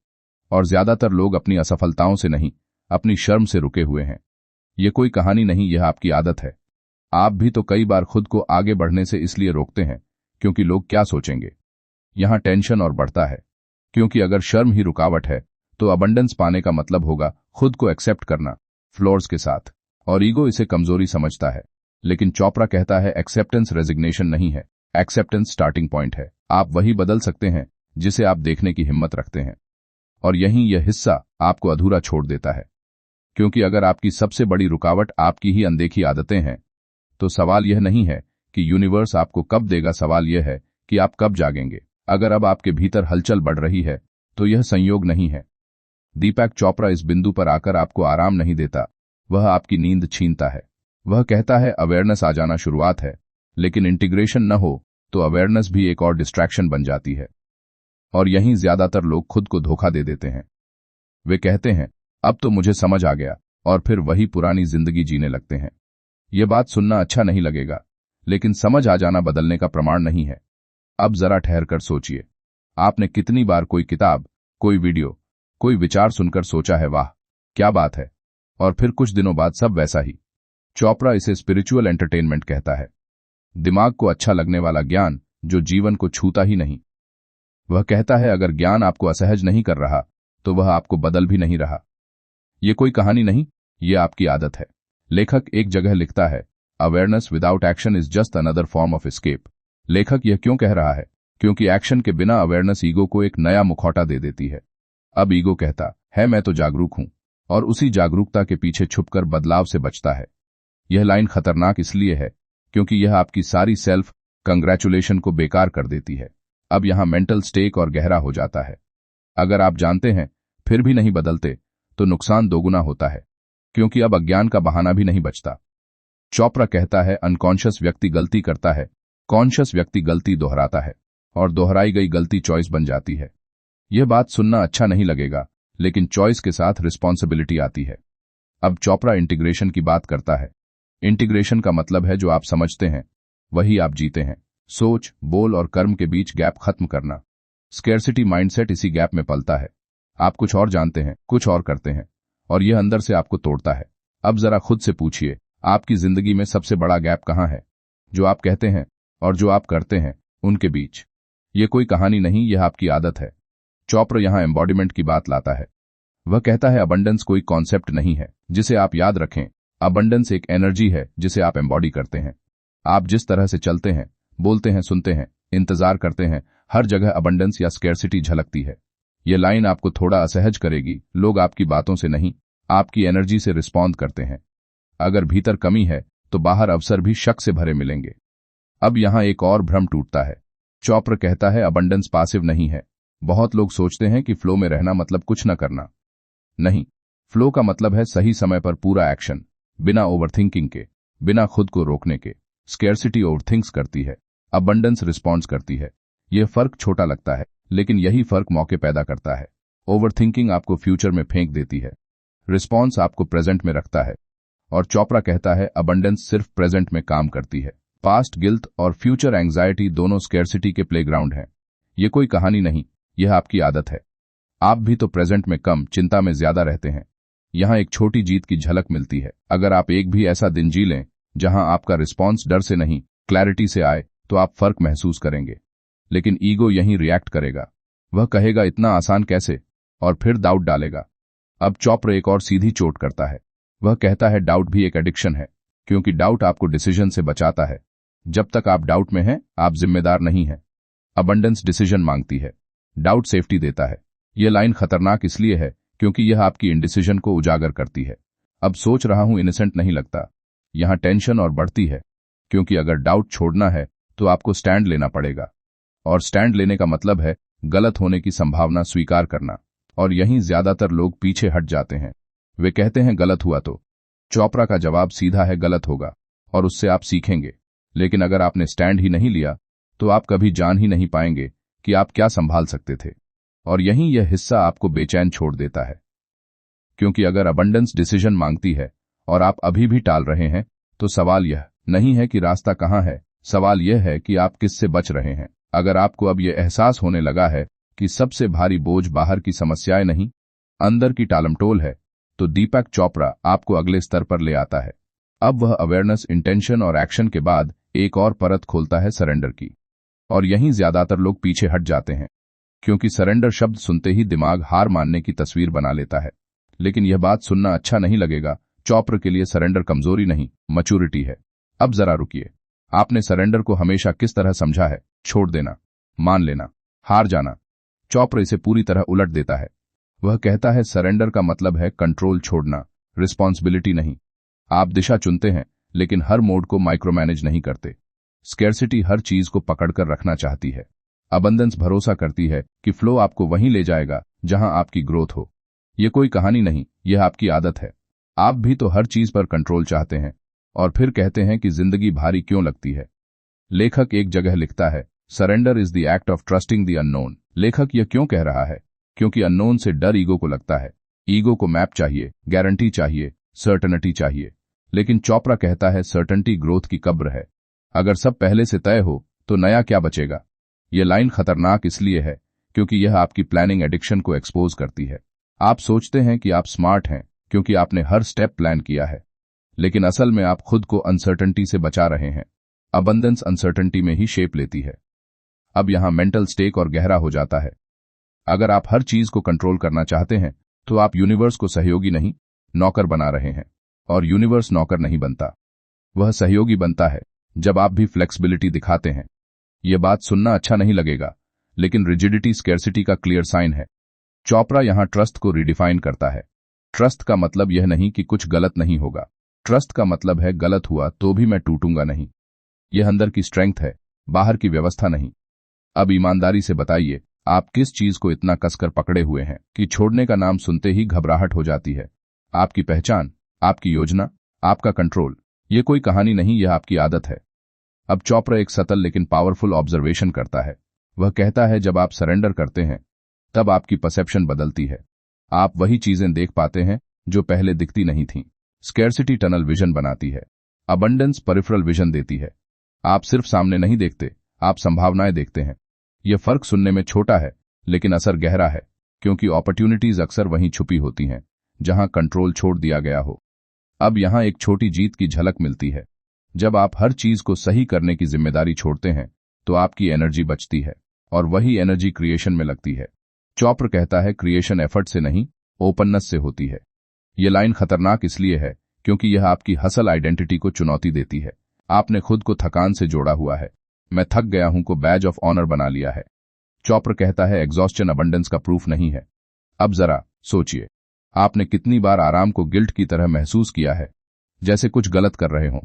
और ज्यादातर लोग अपनी असफलताओं से नहीं, अपनी शर्म से रुके हुए हैं। यह कोई कहानी नहीं, यह आपकी आदत है। आप भी तो कई बार खुद को आगे बढ़ने से इसलिए रोकते हैं क्योंकि लोग क्या सोचेंगे। यहां टेंशन और बढ़ता है क्योंकि अगर शर्म ही रुकावट है तो अबंडेंस पाने का मतलब होगा खुद को एक्सेप्ट करना, फ्लॉज के साथ, और ईगो इसे कमजोरी समझता है। लेकिन चोप्रा कहता है एक्सेप्टेंस रेजिग्नेशन नहीं है, एक्सेप्टेंस स्टार्टिंग पॉइंट है। आप वही बदल सकते हैं जिसे आप देखने की हिम्मत रखते हैं, और यहीं यह हिस्सा आपको अधूरा छोड़ देता है। क्योंकि अगर आपकी सबसे बड़ी रुकावट आपकी ही अनदेखी आदतें हैं तो सवाल यह नहीं है कि यूनिवर्स आपको कब देगा, सवाल यह है कि आप कब जागेंगे। अगर अब आपके भीतर हलचल बढ़ रही है तो यह संयोग नहीं है। दीपक चोप्रा इस बिंदु पर आकर आपको आराम नहीं देता, वह आपकी नींद छीनता है। वह कहता है अवेयरनेस आ जाना शुरुआत है, लेकिन इंटीग्रेशन न हो तो अवेयरनेस भी एक और डिस्ट्रैक्शन बन जाती है। और यहीं ज्यादातर लोग खुद को धोखा दे देते हैं। वे कहते हैं अब तो मुझे समझ आ गया, और फिर वही पुरानी जिंदगी जीने लगते हैं। यह बात सुनना अच्छा नहीं लगेगा, लेकिन समझ आ जाना बदलने का प्रमाण नहीं है। अब जरा ठहर कर सोचिए, आपने कितनी बार कोई किताब, कोई वीडियो, कोई विचार सुनकर सोचा है वाह क्या बात है, और फिर कुछ दिनों बाद सब वैसा ही। चोप्रा इसे स्पिरिचुअल एंटरटेनमेंट कहता है, दिमाग को अच्छा लगने वाला ज्ञान जो जीवन को छूता ही नहीं। वह कहता है अगर ज्ञान आपको असहज नहीं कर रहा तो वह आपको बदल भी नहीं रहा। यह कोई कहानी नहीं, यह आपकी आदत है। लेखक एक जगह लिखता है awareness without action is just another form of escape. लेखक यह क्यों कह रहा है? क्योंकि एक्शन के बिना अवेयरनेस ईगो को एक नया मुखौटा दे देती है। अब ईगो कहता है मैं तो जागरूक हूं, और उसी जागरूकता के पीछे छुपकर बदलाव से बचता है। यह लाइन खतरनाक इसलिए है क्योंकि यह आपकी सारी सेल्फ कंग्रेचुलेशन को बेकार कर देती है। अब यहां मेंटल स्टेक और गहरा हो जाता है। अगर आप जानते हैं फिर भी नहीं बदलते तो नुकसान दोगुना होता है, क्योंकि अब अज्ञान का बहाना भी नहीं बचता। चोपड़ा कहता है अनकॉन्शियस व्यक्ति गलती करता है, कॉन्शियस व्यक्ति गलती दोहराता है, और दोहराई गई गलती चॉइस बन जाती है। यह बात सुनना अच्छा नहीं लगेगा, लेकिन चॉइस के साथ रिस्पॉन्सिबिलिटी आती है। अब चोपड़ा इंटीग्रेशन की बात करता है। इंटीग्रेशन का मतलब है जो आप समझते हैं वही आप जीते हैं। सोच, बोल और कर्म के बीच गैप खत्म करना। स्केर्सिटी माइंडसेट इसी गैप में पलता है। आप कुछ और जानते हैं, कुछ और करते हैं, और यह अंदर से आपको तोड़ता है। अब जरा खुद से पूछिए, आपकी जिंदगी में सबसे बड़ा गैप कहाँ है? जो आप कहते हैं और जो आप करते हैं उनके बीच। यह कोई कहानी नहीं, यह आपकी आदत है। चोपड़ा यहां एम्बॉडीमेंट की बात लाता है। वह कहता है अबंडेंस कोई कॉन्सेप्ट नहीं है जिसे आप याद रखें, अबंडेंस एक एनर्जी है जिसे आप एम्बॉडी करते हैं। आप जिस तरह से चलते हैं, बोलते हैं, सुनते हैं, इंतजार करते हैं, हर जगह अबंडेंस या स्केर्सिटी झलकती है। यह लाइन आपको थोड़ा असहज करेगी। लोग आपकी बातों से नहीं, आपकी एनर्जी से रिस्पॉन्ड करते हैं। अगर भीतर कमी है तो बाहर अवसर भी शक से भरे मिलेंगे। अब यहां एक और भ्रम टूटता है। चोपड़ा कहता है अबंडेंस पासिव नहीं है। बहुत लोग सोचते हैं कि फ्लो में रहना मतलब कुछ न करना। नहीं, फ्लो का मतलब है सही समय पर पूरा एक्शन, बिना ओवरथिंकिंग के, बिना खुद को रोकने के। स्केर्सिटी ओवरथिंक्स करती है, अबंडेंस रिस्पॉन्स करती है। यह फर्क छोटा लगता है, लेकिन यही फर्क मौके पैदा करता है। ओवरथिंकिंग आपको फ्यूचर में फेंक देती है, रिस्पॉन्स आपको प्रेजेंट में रखता है। और चोपड़ा कहता है अबंडेंस सिर्फ प्रेजेंट में काम करती है। पास्ट गिल्ट और फ्यूचर एंग्जाइटी दोनों स्केर्सिटी के प्लेग्राउंड हैं। यह कोई कहानी नहीं, यह आपकी आदत है। आप भी तो प्रेजेंट में कम, चिंता में ज्यादा रहते हैं। यहां एक छोटी जीत की झलक मिलती है। अगर आप एक भी ऐसा दिन जी लें जहां आपका रिस्पॉन्स डर से नहीं, क्लैरिटी से आए, तो आप फर्क महसूस करेंगे। लेकिन ईगो यहीं रिएक्ट करेगा। वह कहेगा इतना आसान कैसे, और फिर डाउट डालेगा। अब चोपड़ा एक और सीधी चोट करता है। वह कहता है डाउट भी एक एडिक्शन है, क्योंकि डाउट आपको डिसीजन से बचाता है। जब तक आप डाउट में हैं, आप जिम्मेदार नहीं हैं। अबंडेंस डिसीजन मांगती है, डाउट सेफ्टी देता है। यह लाइन खतरनाक इसलिए है क्योंकि यह आपकी इंडिसीजन को उजागर करती है। अब सोच रहा हूं इनोसेंट नहीं लगता। यहां टेंशन और बढ़ती है, क्योंकि अगर डाउट छोड़ना है तो आपको स्टैंड लेना पड़ेगा। और स्टैंड लेने का मतलब है गलत होने की संभावना स्वीकार करना। और यहीं ज्यादातर लोग पीछे हट जाते हैं। वे कहते हैं गलत हुआ तो। चोपड़ा का जवाब सीधा है, गलत होगा, और उससे आप सीखेंगे। लेकिन अगर आपने स्टैंड ही नहीं लिया तो आप कभी जान ही नहीं पाएंगे कि आप क्या संभाल सकते थे। और यहीं यह हिस्सा आपको बेचैन छोड़ देता है, क्योंकि अगर अबंडेंस डिसीजन मांगती है और आप अभी भी टाल रहे हैं, तो सवाल यह नहीं है कि रास्ता कहां है, सवाल यह है कि आप किससे बच रहे हैं। अगर आपको अब यह एहसास होने लगा है कि सबसे भारी बोझ बाहर की समस्याएं नहीं, अंदर की टालमटोल है, तो दीपक चोपड़ा आपको अगले स्तर पर ले आता है। अब वह अवेयरनेस, इंटेंशन और एक्शन के बाद एक और परत खोलता है, सरेंडर की। और यहीं ज्यादातर लोग पीछे हट जाते हैं, क्योंकि सरेंडर शब्द सुनते ही दिमाग हार मानने की तस्वीर बना लेता है। लेकिन यह बात सुनना अच्छा नहीं लगेगा। चोपड़ा के लिए सरेंडर कमजोरी नहीं, मैच्योरिटी है। अब जरा रुकिए, आपने सरेंडर को हमेशा किस तरह समझा है? छोड़ देना, मान लेना, हार जाना। चोपड़ा इसे पूरी तरह उलट देता है। वह कहता है सरेंडर का मतलब है कंट्रोल छोड़ना, रिस्पॉन्सिबिलिटी नहीं। आप दिशा चुनते हैं, लेकिन हर मोड को माइक्रोमैनेज नहीं करते। स्केर्सिटी हर चीज को पकड़कर रखना चाहती है। अबंडेंस भरोसा करती है कि फ्लो आपको वहीं ले जाएगा जहां आपकी ग्रोथ हो। यह कोई कहानी नहीं, यह आपकी आदत है। आप भी तो हर चीज पर कंट्रोल चाहते हैं, और फिर कहते हैं कि जिंदगी भारी क्यों लगती है। लेखक एक जगह लिखता है, surrender is the act of trusting the unknown. लेखक यह क्यों कह रहा है? क्योंकि अननोन से डर ईगो को लगता है। ईगो को मैप चाहिए, गारंटी चाहिए, सर्टेनिटी चाहिए। लेकिन चोपड़ा कहता है सर्टेनिटी ग्रोथ की कब्र है। अगर सब पहले से तय हो तो नया क्या बचेगा? यह लाइन खतरनाक इसलिए है क्योंकि यह आपकी प्लानिंग एडिक्शन को एक्सपोज करती है। आप सोचते हैं कि आप स्मार्ट हैं क्योंकि आपने हर स्टेप प्लान किया है, लेकिन असल में आप खुद को अनसर्टेनिटी से बचा रहे हैं। अबंडेंस अनसर्टेनिटी में ही शेप लेती है। अब यहां मेंटल स्टेक और गहरा हो जाता है। अगर आप हर चीज को कंट्रोल करना चाहते हैं तो आप यूनिवर्स को सहयोगी नहीं, नौकर बना रहे हैं। और यूनिवर्स नौकर नहीं बनता, वह सहयोगी बनता है जब आप भी फ्लेक्सिबिलिटी दिखाते हैं। यह बात सुनना अच्छा नहीं लगेगा, लेकिन रिजिडिटी स्केर्सिटी का क्लियर साइन है। चोपड़ा यहां ट्रस्ट को रिडिफाइन करता है। ट्रस्ट का मतलब यह नहीं कि कुछ गलत नहीं होगा। ट्रस्ट का मतलब है गलत हुआ तो भी मैं टूटूंगा नहीं। यह अंदर की स्ट्रेंथ है, बाहर की व्यवस्था नहीं। अब ईमानदारी से बताइए, आप किस चीज को इतना कसकर पकड़े हुए हैं कि छोड़ने का नाम सुनते ही घबराहट हो जाती है? आपकी पहचान, आपकी योजना, आपका कंट्रोल। ये कोई कहानी नहीं, यह आपकी आदत है। अब चोपड़ा एक सतल लेकिन पावरफुल ऑब्जर्वेशन करता है। वह कहता है जब आप सरेंडर करते हैं तब आपकी परसेप्शन बदलती है। आप वही चीजें देख पाते हैं जो पहले दिखती नहीं थीं। स्कैर्सिटी टनल विजन बनाती है, अबंडेंस पेरिफेरल विजन देती है। आप सिर्फ सामने नहीं देखते, आप संभावनाएं देखते हैं। यह फर्क सुनने में छोटा है लेकिन असर गहरा है, क्योंकि अपॉर्चुनिटीज अक्सर वहीं छुपी होती हैं जहां कंट्रोल छोड़ दिया गया हो। अब यहां एक छोटी जीत की झलक मिलती है। जब आप हर चीज को सही करने की जिम्मेदारी छोड़ते हैं तो आपकी एनर्जी बचती है और वही एनर्जी क्रिएशन में लगती है। चोपड़ा कहता है क्रिएशन एफर्ट से नहीं, ओपननेस से होती है। यह लाइन खतरनाक इसलिए है क्योंकि यह आपकी हसल आइडेंटिटी को चुनौती देती है। आपने खुद को थकान से जोड़ा हुआ है, मैं थक गया हूं को बैज ऑफ ऑनर बना लिया है। चोपड़ा कहता है एग्जॉस्शन अबंडेंस का प्रूफ नहीं है। अब जरा सोचिए, आपने कितनी बार आराम को गिल्ट की तरह महसूस किया है, जैसे कुछ गलत कर रहे हों।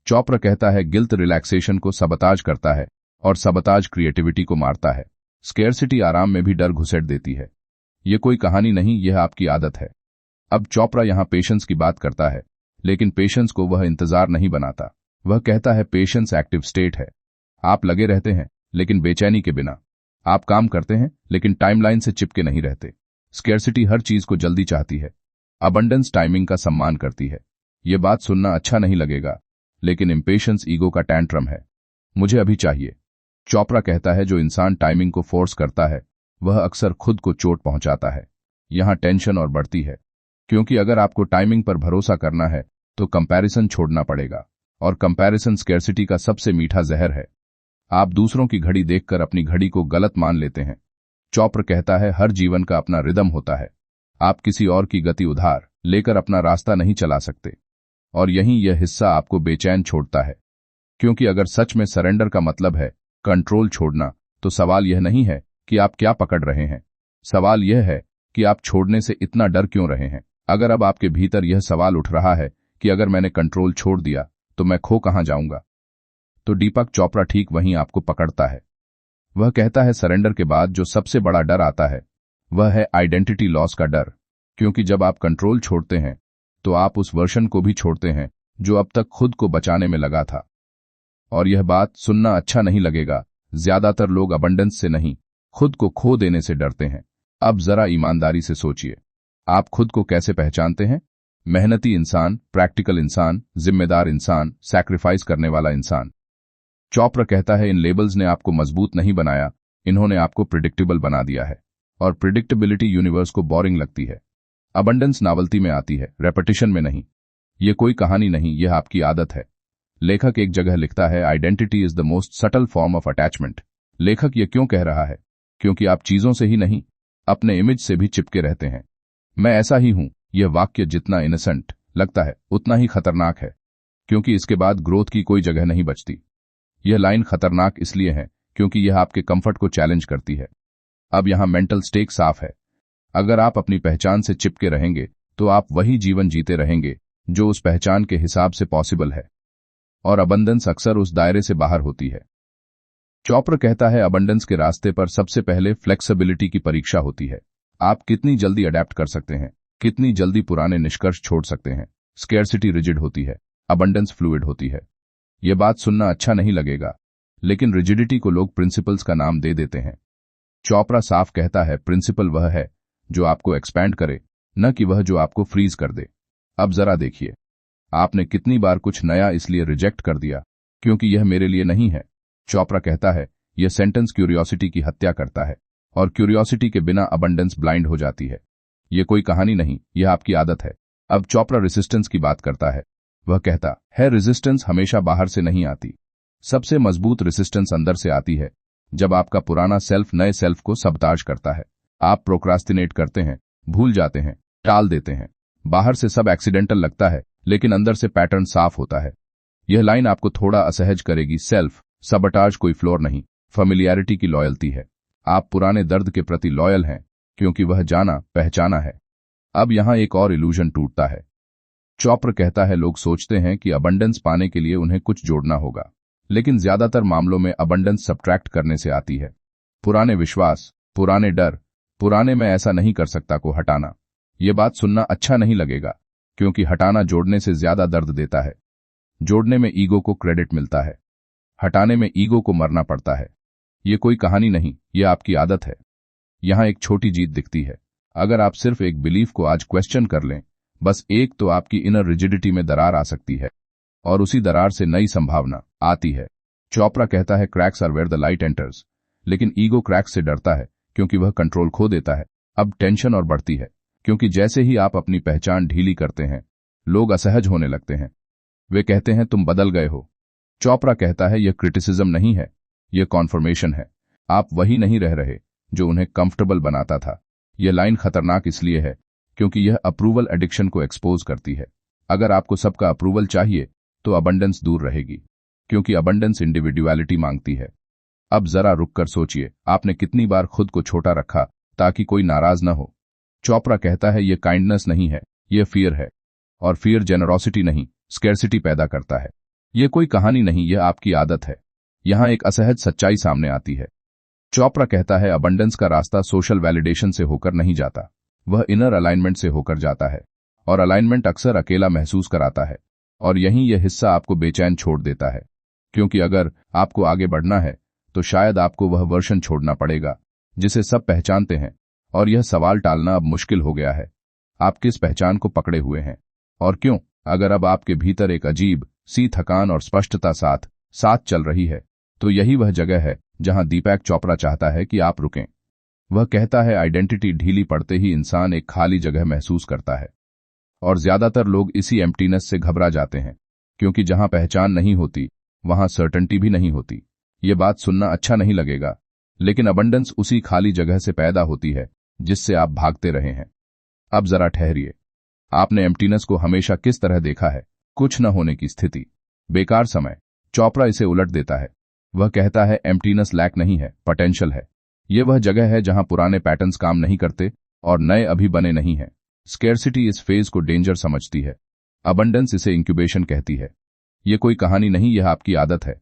चोपड़ा कहता है गिल्ट रिलैक्सेशन को सबताज करता है और सबताज क्रिएटिविटी को मारता है। स्कैर्सिटी आराम में भी डर घुसेड़ देती है। यह कोई कहानी नहीं, यह आपकी आदत है। अब चोपड़ा यहां पेशेंस की बात करता है, लेकिन पेशेंस को वह इंतजार नहीं बनाता। वह कहता है पेशेंस एक्टिव स्टेट है। आप लगे रहते हैं लेकिन बेचैनी के बिना। आप काम करते हैं लेकिन टाइमलाइन से चिपके नहीं रहते। स्कैर्सिटी हर चीज को जल्दी चाहती है, अबंडेंस टाइमिंग का सम्मान करती है। यह बात सुनना अच्छा नहीं लगेगा, लेकिन इम्पेशंस ईगो का टैंट्रम है। मुझे अभी चाहिए। चोपड़ा कहता है जो इंसान टाइमिंग को फोर्स करता है वह अक्सर खुद को चोट पहुंचाता है। यहां टेंशन और बढ़ती है, क्योंकि अगर आपको टाइमिंग पर भरोसा करना है तो कंपैरिजन छोड़ना पड़ेगा, और कंपैरिजन स्कैर्सिटी का सबसे मीठा जहर है। आप दूसरों की घड़ी देखकर अपनी घड़ी को गलत मान लेते हैं। चोपड़ा कहता है हर जीवन का अपना रिदम होता है। आप किसी और की गति उधार लेकर अपना रास्ता नहीं चला सकते, और यहीं यह हिस्सा आपको बेचैन छोड़ता है। क्योंकि अगर सच में सरेंडर का मतलब है कंट्रोल छोड़ना, तो सवाल यह नहीं है कि आप क्या पकड़ रहे हैं, सवाल यह है कि आप छोड़ने से इतना डर क्यों रहे हैं। अगर अब आपके भीतर यह सवाल उठ रहा है कि अगर मैंने कंट्रोल छोड़ दिया तो मैं खो कहां जाऊंगा, तो दीपक चोपड़ा ठीक वहीं आपको पकड़ता है। वह कहता है सरेंडर के बाद जो सबसे बड़ा डर आता है वह है आइडेंटिटी लॉस का डर। क्योंकि जब आप कंट्रोल छोड़ते हैं तो आप उस वर्शन को भी छोड़ते हैं जो अब तक खुद को बचाने में लगा था। और यह बात सुनना अच्छा नहीं लगेगा, ज्यादातर लोग अबंडेंस से नहीं, खुद को खो देने से डरते हैं। अब जरा ईमानदारी से सोचिए, आप खुद को कैसे पहचानते हैं? मेहनती इंसान, प्रैक्टिकल इंसान, जिम्मेदार इंसान, सैक्रिफाइस करने वाला इंसान। चोपड़ा कहता है इन लेबल्स ने आपको मजबूत नहीं बनाया, इन्होंने आपको प्रिडिक्टेबल बना दिया है, और प्रिडिक्टेबिलिटी यूनिवर्स को बोरिंग लगती है। अबंडेंस नावल्टी में आती है, रेपिटेशन में नहीं। यह कोई कहानी नहीं, यह आपकी आदत है। लेखक एक जगह लिखता है identity is the most subtle form of attachment. लेखक यह क्यों कह रहा है? क्योंकि आप चीजों से ही नहीं, अपने इमेज से भी चिपके रहते हैं। मैं ऐसा ही हूं, यह वाक्य जितना इनोसेंट लगता है उतना ही खतरनाक है, क्योंकि इसके बाद ग्रोथ की कोई जगह नहीं बचती। यह लाइन खतरनाक इसलिए है क्योंकि यह आपके कंफर्ट को चैलेंज करती है। अब यहां मेंटल स्टेक साफ है। अगर आप अपनी पहचान से चिपके रहेंगे तो आप वही जीवन जीते रहेंगे जो उस पहचान के हिसाब से पॉसिबल है, और अबंडेंस अक्सर उस दायरे से बाहर होती है। चोपड़ा कहता है अबंडेंस के रास्ते पर सबसे पहले फ्लेक्सिबिलिटी की परीक्षा होती है। आप कितनी जल्दी अडेप्ट कर सकते हैं, कितनी जल्दी पुराने निष्कर्ष छोड़ सकते हैं। स्कैर्सिटी रिजिड होती है, अबंडेंस फ्लूइड होती है। यह बात सुनना अच्छा नहीं लगेगा, लेकिन रिजिडिटी को लोग प्रिंसिपल्स का नाम दे देते हैं। चोपड़ा साफ कहता है प्रिंसिपल वह है जो आपको एक्सपैंड करे, न कि वह जो आपको फ्रीज कर दे। अब जरा देखिए, आपने कितनी बार कुछ नया इसलिए रिजेक्ट कर दिया क्योंकि यह मेरे लिए नहीं है। चोपड़ा कहता है यह सेंटेंस क्यूरियोसिटी की हत्या करता है, और क्यूरियोसिटी के बिना अबंडेंस ब्लाइंड हो जाती है। यह कोई कहानी नहीं, यह आपकी आदत है। अब चोपड़ा रेसिस्टेंस की बात करता है। वह कहता है रेजिस्टेंस हमेशा बाहर से नहीं आती। सबसे मजबूत रेसिस्टेंस अंदर से आती है, जब आपका पुराना सेल्फ नए सेल्फ को सबताज करता है। आप प्रोक्रास्टिनेट करते हैं, भूल जाते हैं, टाल देते हैं। बाहर से सब एक्सीडेंटल लगता है, लेकिन अंदर से पैटर्न साफ होता है। यह लाइन आपको थोड़ा असहज करेगी। सेल्फ सबटाज कोई फ्लोर नहीं, फेमिलियरिटी की लॉयल्टी है। आप पुराने दर्द के प्रति लॉयल हैं क्योंकि वह जाना पहचाना है। अब यहां एक और इल्यूजन टूटता है। चोपड़ा कहता है लोग सोचते हैं कि अबंडेंस पाने के लिए उन्हें कुछ जोड़ना होगा, लेकिन ज्यादातर मामलों में अबंडेंस सब्ट्रैक्ट करने से आती है। पुराने विश्वास, पुराने डर, पुराने मैं ऐसा नहीं कर सकता को हटाना। ये बात सुनना अच्छा नहीं लगेगा, क्योंकि हटाना जोड़ने से ज्यादा दर्द देता है। जोड़ने में ईगो को क्रेडिट मिलता है, हटाने में ईगो को मरना पड़ता है। ये कोई कहानी नहीं, ये आपकी आदत है। यहां एक छोटी जीत दिखती है। अगर आप सिर्फ एक बिलीफ को आज क्वेश्चन कर लें, बस एक, तो आपकी इनर रिजिडिटी में दरार आ सकती है, और उसी दरार से नई संभावना आती है। चोपड़ा कहता है cracks are where the light enters, लेकिन ईगो क्रैक्स से डरता है, क्योंकि वह कंट्रोल खो देता है। अब टेंशन और बढ़ती है, क्योंकि जैसे ही आप अपनी पहचान ढीली करते हैं, लोग असहज होने लगते हैं। वे कहते हैं तुम बदल गए हो। चोपड़ा कहता है यह क्रिटिसिज्म नहीं है, यह कॉन्फर्मेशन है। आप वही नहीं रह रहे जो उन्हें कंफर्टेबल बनाता था। यह लाइन खतरनाक इसलिए है क्योंकि यह अप्रूवल एडिक्शन को एक्सपोज करती है। अगर आपको सबका अप्रूवल चाहिए तो अबंडेंस दूर रहेगी, क्योंकि अबंडेंस इंडिविडुअलिटी मांगती है। अब जरा रुककर सोचिए, आपने कितनी बार खुद को छोटा रखा ताकि कोई नाराज न हो। चोपड़ा कहता है यह काइंडनेस नहीं है, यह फियर है, और फियर जेनरोसिटी नहीं, स्कैर्सिटी पैदा करता है। यह कोई कहानी नहीं, यह आपकी आदत है। यहां एक असहज सच्चाई सामने आती है। चोपड़ा कहता है अबंडेंस का रास्ता सोशल वैलिडेशन से होकर नहीं जाता, वह इनर अलाइनमेंट से होकर जाता है, और अलाइनमेंट अक्सर अकेला महसूस कराता है। और यहीं यह हिस्सा आपको बेचैन छोड़ देता है, क्योंकि अगर आपको आगे बढ़ना है तो शायद आपको वह वर्षन छोड़ना पड़ेगा जिसे सब पहचानते हैं। और यह सवाल टालना अब मुश्किल हो गया है, आप किस पहचान को पकड़े हुए हैं और क्यों? अगर अब आपके भीतर एक अजीब सी थकान और स्पष्टता साथ साथ चल रही है, तो यही वह जगह है जहां दीपक चोपड़ा चाहता है कि आप रुकें। वह कहता है आइडेंटिटी ढीली पड़ते ही इंसान एक खाली जगह महसूस करता है, और ज्यादातर लोग इसी एम्प्टीनेस से घबरा जाते हैं, क्योंकि जहां पहचान नहीं होती वहां सर्टेनिटी भी नहीं होती। ये बात सुनना अच्छा नहीं लगेगा, लेकिन अबंडेंस उसी खाली जगह से पैदा होती है जिससे आप भागते रहे हैं। अब जरा ठहरिए, आपने एम्प्टीनेस को हमेशा किस तरह देखा है? कुछ न होने की स्थिति, बेकार समय। चोपड़ा इसे उलट देता है। वह कहता है एम्प्टीनेस लैक नहीं है, पोटेंशियल है। यह वह जगह है जहां पुराने पैटर्न्स काम नहीं करते और नए अभी बने नहीं हैं। स्केर्सिटी इस फेज को डेंजर समझती है, अबंडेंस इसे इंक्यूबेशन कहती है। यह कोई कहानी नहीं, यह आपकी आदत है।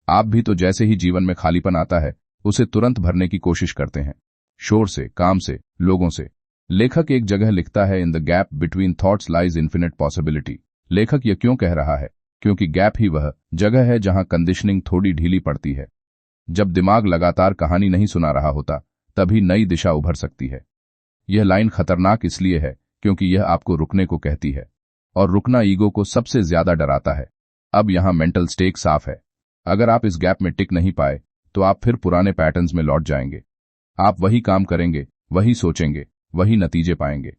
आप भी तो जैसे ही जीवन में खालीपन आता है उसे तुरंत भरने की कोशिश करते हैं, शोर से, काम से, लोगों से। लेखक एक जगह लिखता है in the gap between thoughts lies infinite possibility. लेखक यह क्यों कह रहा है? क्योंकि गैप ही वह जगह है जहां कंडीशनिंग थोड़ी ढीली पड़ती है। जब दिमाग लगातार कहानी नहीं सुना रहा होता, तभी नई दिशा उभर सकती है। यह लाइन खतरनाक इसलिए है क्योंकि यह आपको रुकने को कहती है, और रुकना ईगो को सबसे ज्यादा डराता है। अब यहां मेंटल स्टेक साफ है। अगर आप इस गैप में टिक नहीं पाए तो आप फिर पुराने पैटर्न्स में लौट जाएंगे। आप वही काम करेंगे, वही सोचेंगे, वही नतीजे पाएंगे।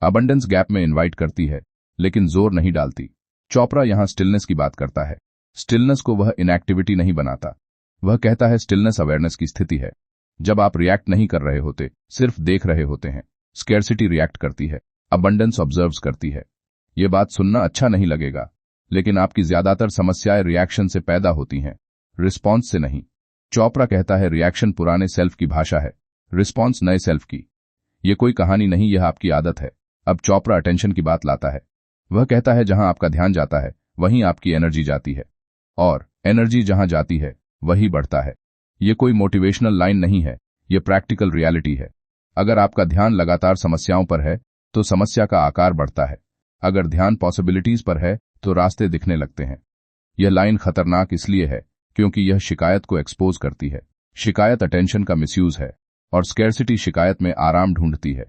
अबंडेंस गैप में इनवाइट करती है, लेकिन जोर नहीं डालती। चोपड़ा यहां स्टिलनेस की बात करता है। स्टिलनेस को वह इनएक्टिविटी नहीं बनाता। वह कहता है स्टिलनेस अवेयरनेस की स्थिति है, जब आप रिएक्ट नहीं कर रहे होते, सिर्फ देख रहे होते हैं। स्कैर्सिटी रिएक्ट करती है, अबंडेंस ऑब्जर्व्स करती है। यह बात सुनना अच्छा नहीं लगेगा, लेकिन आपकी ज्यादातर समस्याएं रिएक्शन से पैदा होती हैं, रिस्पॉन्स से नहीं। चोपड़ा कहता है रिएक्शन पुराने सेल्फ की भाषा है, रिस्पॉन्स नए सेल्फ की। यह कोई कहानी नहीं, यह आपकी आदत है। अब चोपड़ा अटेंशन की बात लाता है। वह कहता है जहां आपका ध्यान जाता है वहीं आपकी एनर्जी जाती है, और एनर्जी जहां जाती है वही बढ़ता है। यह कोई मोटिवेशनल लाइन नहीं है, यह प्रैक्टिकल रियलिटी है। अगर आपका ध्यान लगातार समस्याओं पर है तो समस्या का आकार बढ़ता है। अगर ध्यान पॉसिबिलिटीज पर है तो रास्ते दिखने लगते हैं। यह लाइन खतरनाक इसलिए है क्योंकि यह शिकायत को एक्सपोज करती है। शिकायत अटेंशन का मिसयूज है, और स्कैर्सिटी शिकायत में आराम ढूंढती है।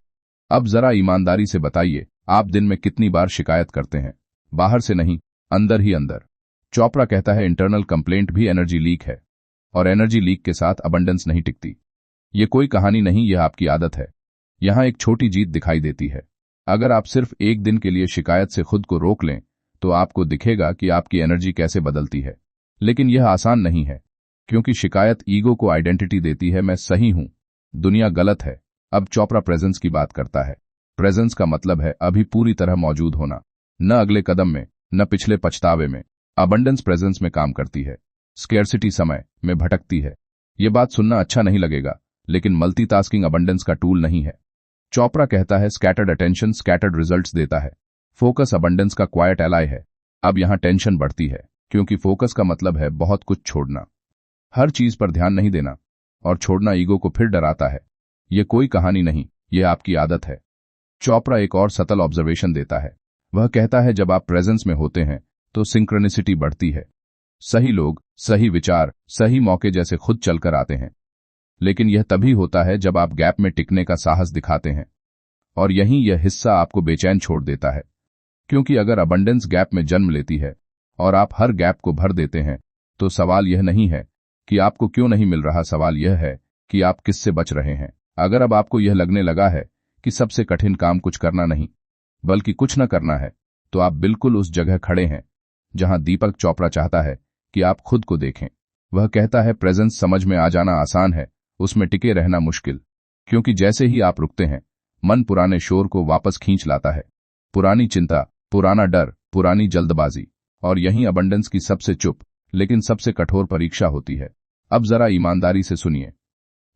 अब जरा ईमानदारी से बताइए, आप दिन में कितनी बार शिकायत करते हैं? बाहर से नहीं, अंदर ही अंदर। चोपड़ा कहता है इंटरनल कंप्लेंट भी एनर्जी लीक है, और एनर्जी लीक के साथ अबंडेंस नहीं टिकती। यह कोई कहानी नहीं, यह आपकी आदत है। यहां एक छोटी जीत दिखाई देती है। अगर आप सिर्फ एक दिन के लिए शिकायत से खुद को रोक लें तो आपको दिखेगा कि आपकी एनर्जी कैसे बदलती है। लेकिन यह आसान नहीं है, क्योंकि शिकायत ईगो को आइडेंटिटी देती है, मैं सही हूं, दुनिया गलत है। अब चोपड़ा प्रेजेंस की बात करता है। प्रेजेंस का मतलब है अभी पूरी तरह मौजूद होना, न अगले कदम में, न पिछले पछतावे में। अबंडेंस प्रेजेंस में काम करती है, स्कैर्सिटी समय में भटकती है। यह बात सुनना अच्छा नहीं लगेगा, लेकिन मल्टीटास्किंग अबंडेंस का टूल नहीं है। चोपड़ा कहता है स्कैटर्ड अटेंशन स्कैटर्ड रिजल्ट्स देता है, फोकस अबंडेंस का क्वाइट एलाय है। अब यहां टेंशन बढ़ती है, क्योंकि फोकस का मतलब है बहुत कुछ छोड़ना, हर चीज पर ध्यान नहीं देना, और छोड़ना ईगो को फिर डराता है। ये कोई कहानी नहीं, ये आपकी आदत है। चोपड़ा एक और सटल ऑब्जर्वेशन देता है। वह कहता है जब आप प्रेजेंस में होते हैं तो सिंक्रोनिसिटी बढ़ती है। सही लोग, सही विचार, सही मौके जैसे खुद चलकर आते हैं। लेकिन यह तभी होता है जब आप गैप में टिकने का साहस दिखाते हैं। और यहीं यह हिस्सा आपको बेचैन छोड़ देता है। क्योंकि अगर अबंडेंस गैप में जन्म लेती है और आप हर गैप को भर देते हैं, तो सवाल यह नहीं है कि आपको क्यों नहीं मिल रहा, सवाल यह है कि आप किससे बच रहे हैं। अगर अब आपको यह लगने लगा है कि सबसे कठिन काम कुछ करना नहीं बल्कि कुछ न करना है, तो आप बिल्कुल उस जगह खड़े हैं जहां दीपक चोपड़ा चाहता है कि आप खुद को देखें। वह कहता है प्रेजेंस समझ में आ जाना आसान है, उसमें टिके रहना मुश्किल। क्योंकि जैसे ही आप रुकते हैं, मन पुराने शोर को वापस खींच लाता है। पुरानी चिंता, पुराना डर, पुरानी जल्दबाजी। और यहीं अबंडेंस की सबसे चुप लेकिन सबसे कठोर परीक्षा होती है। अब जरा ईमानदारी से सुनिए।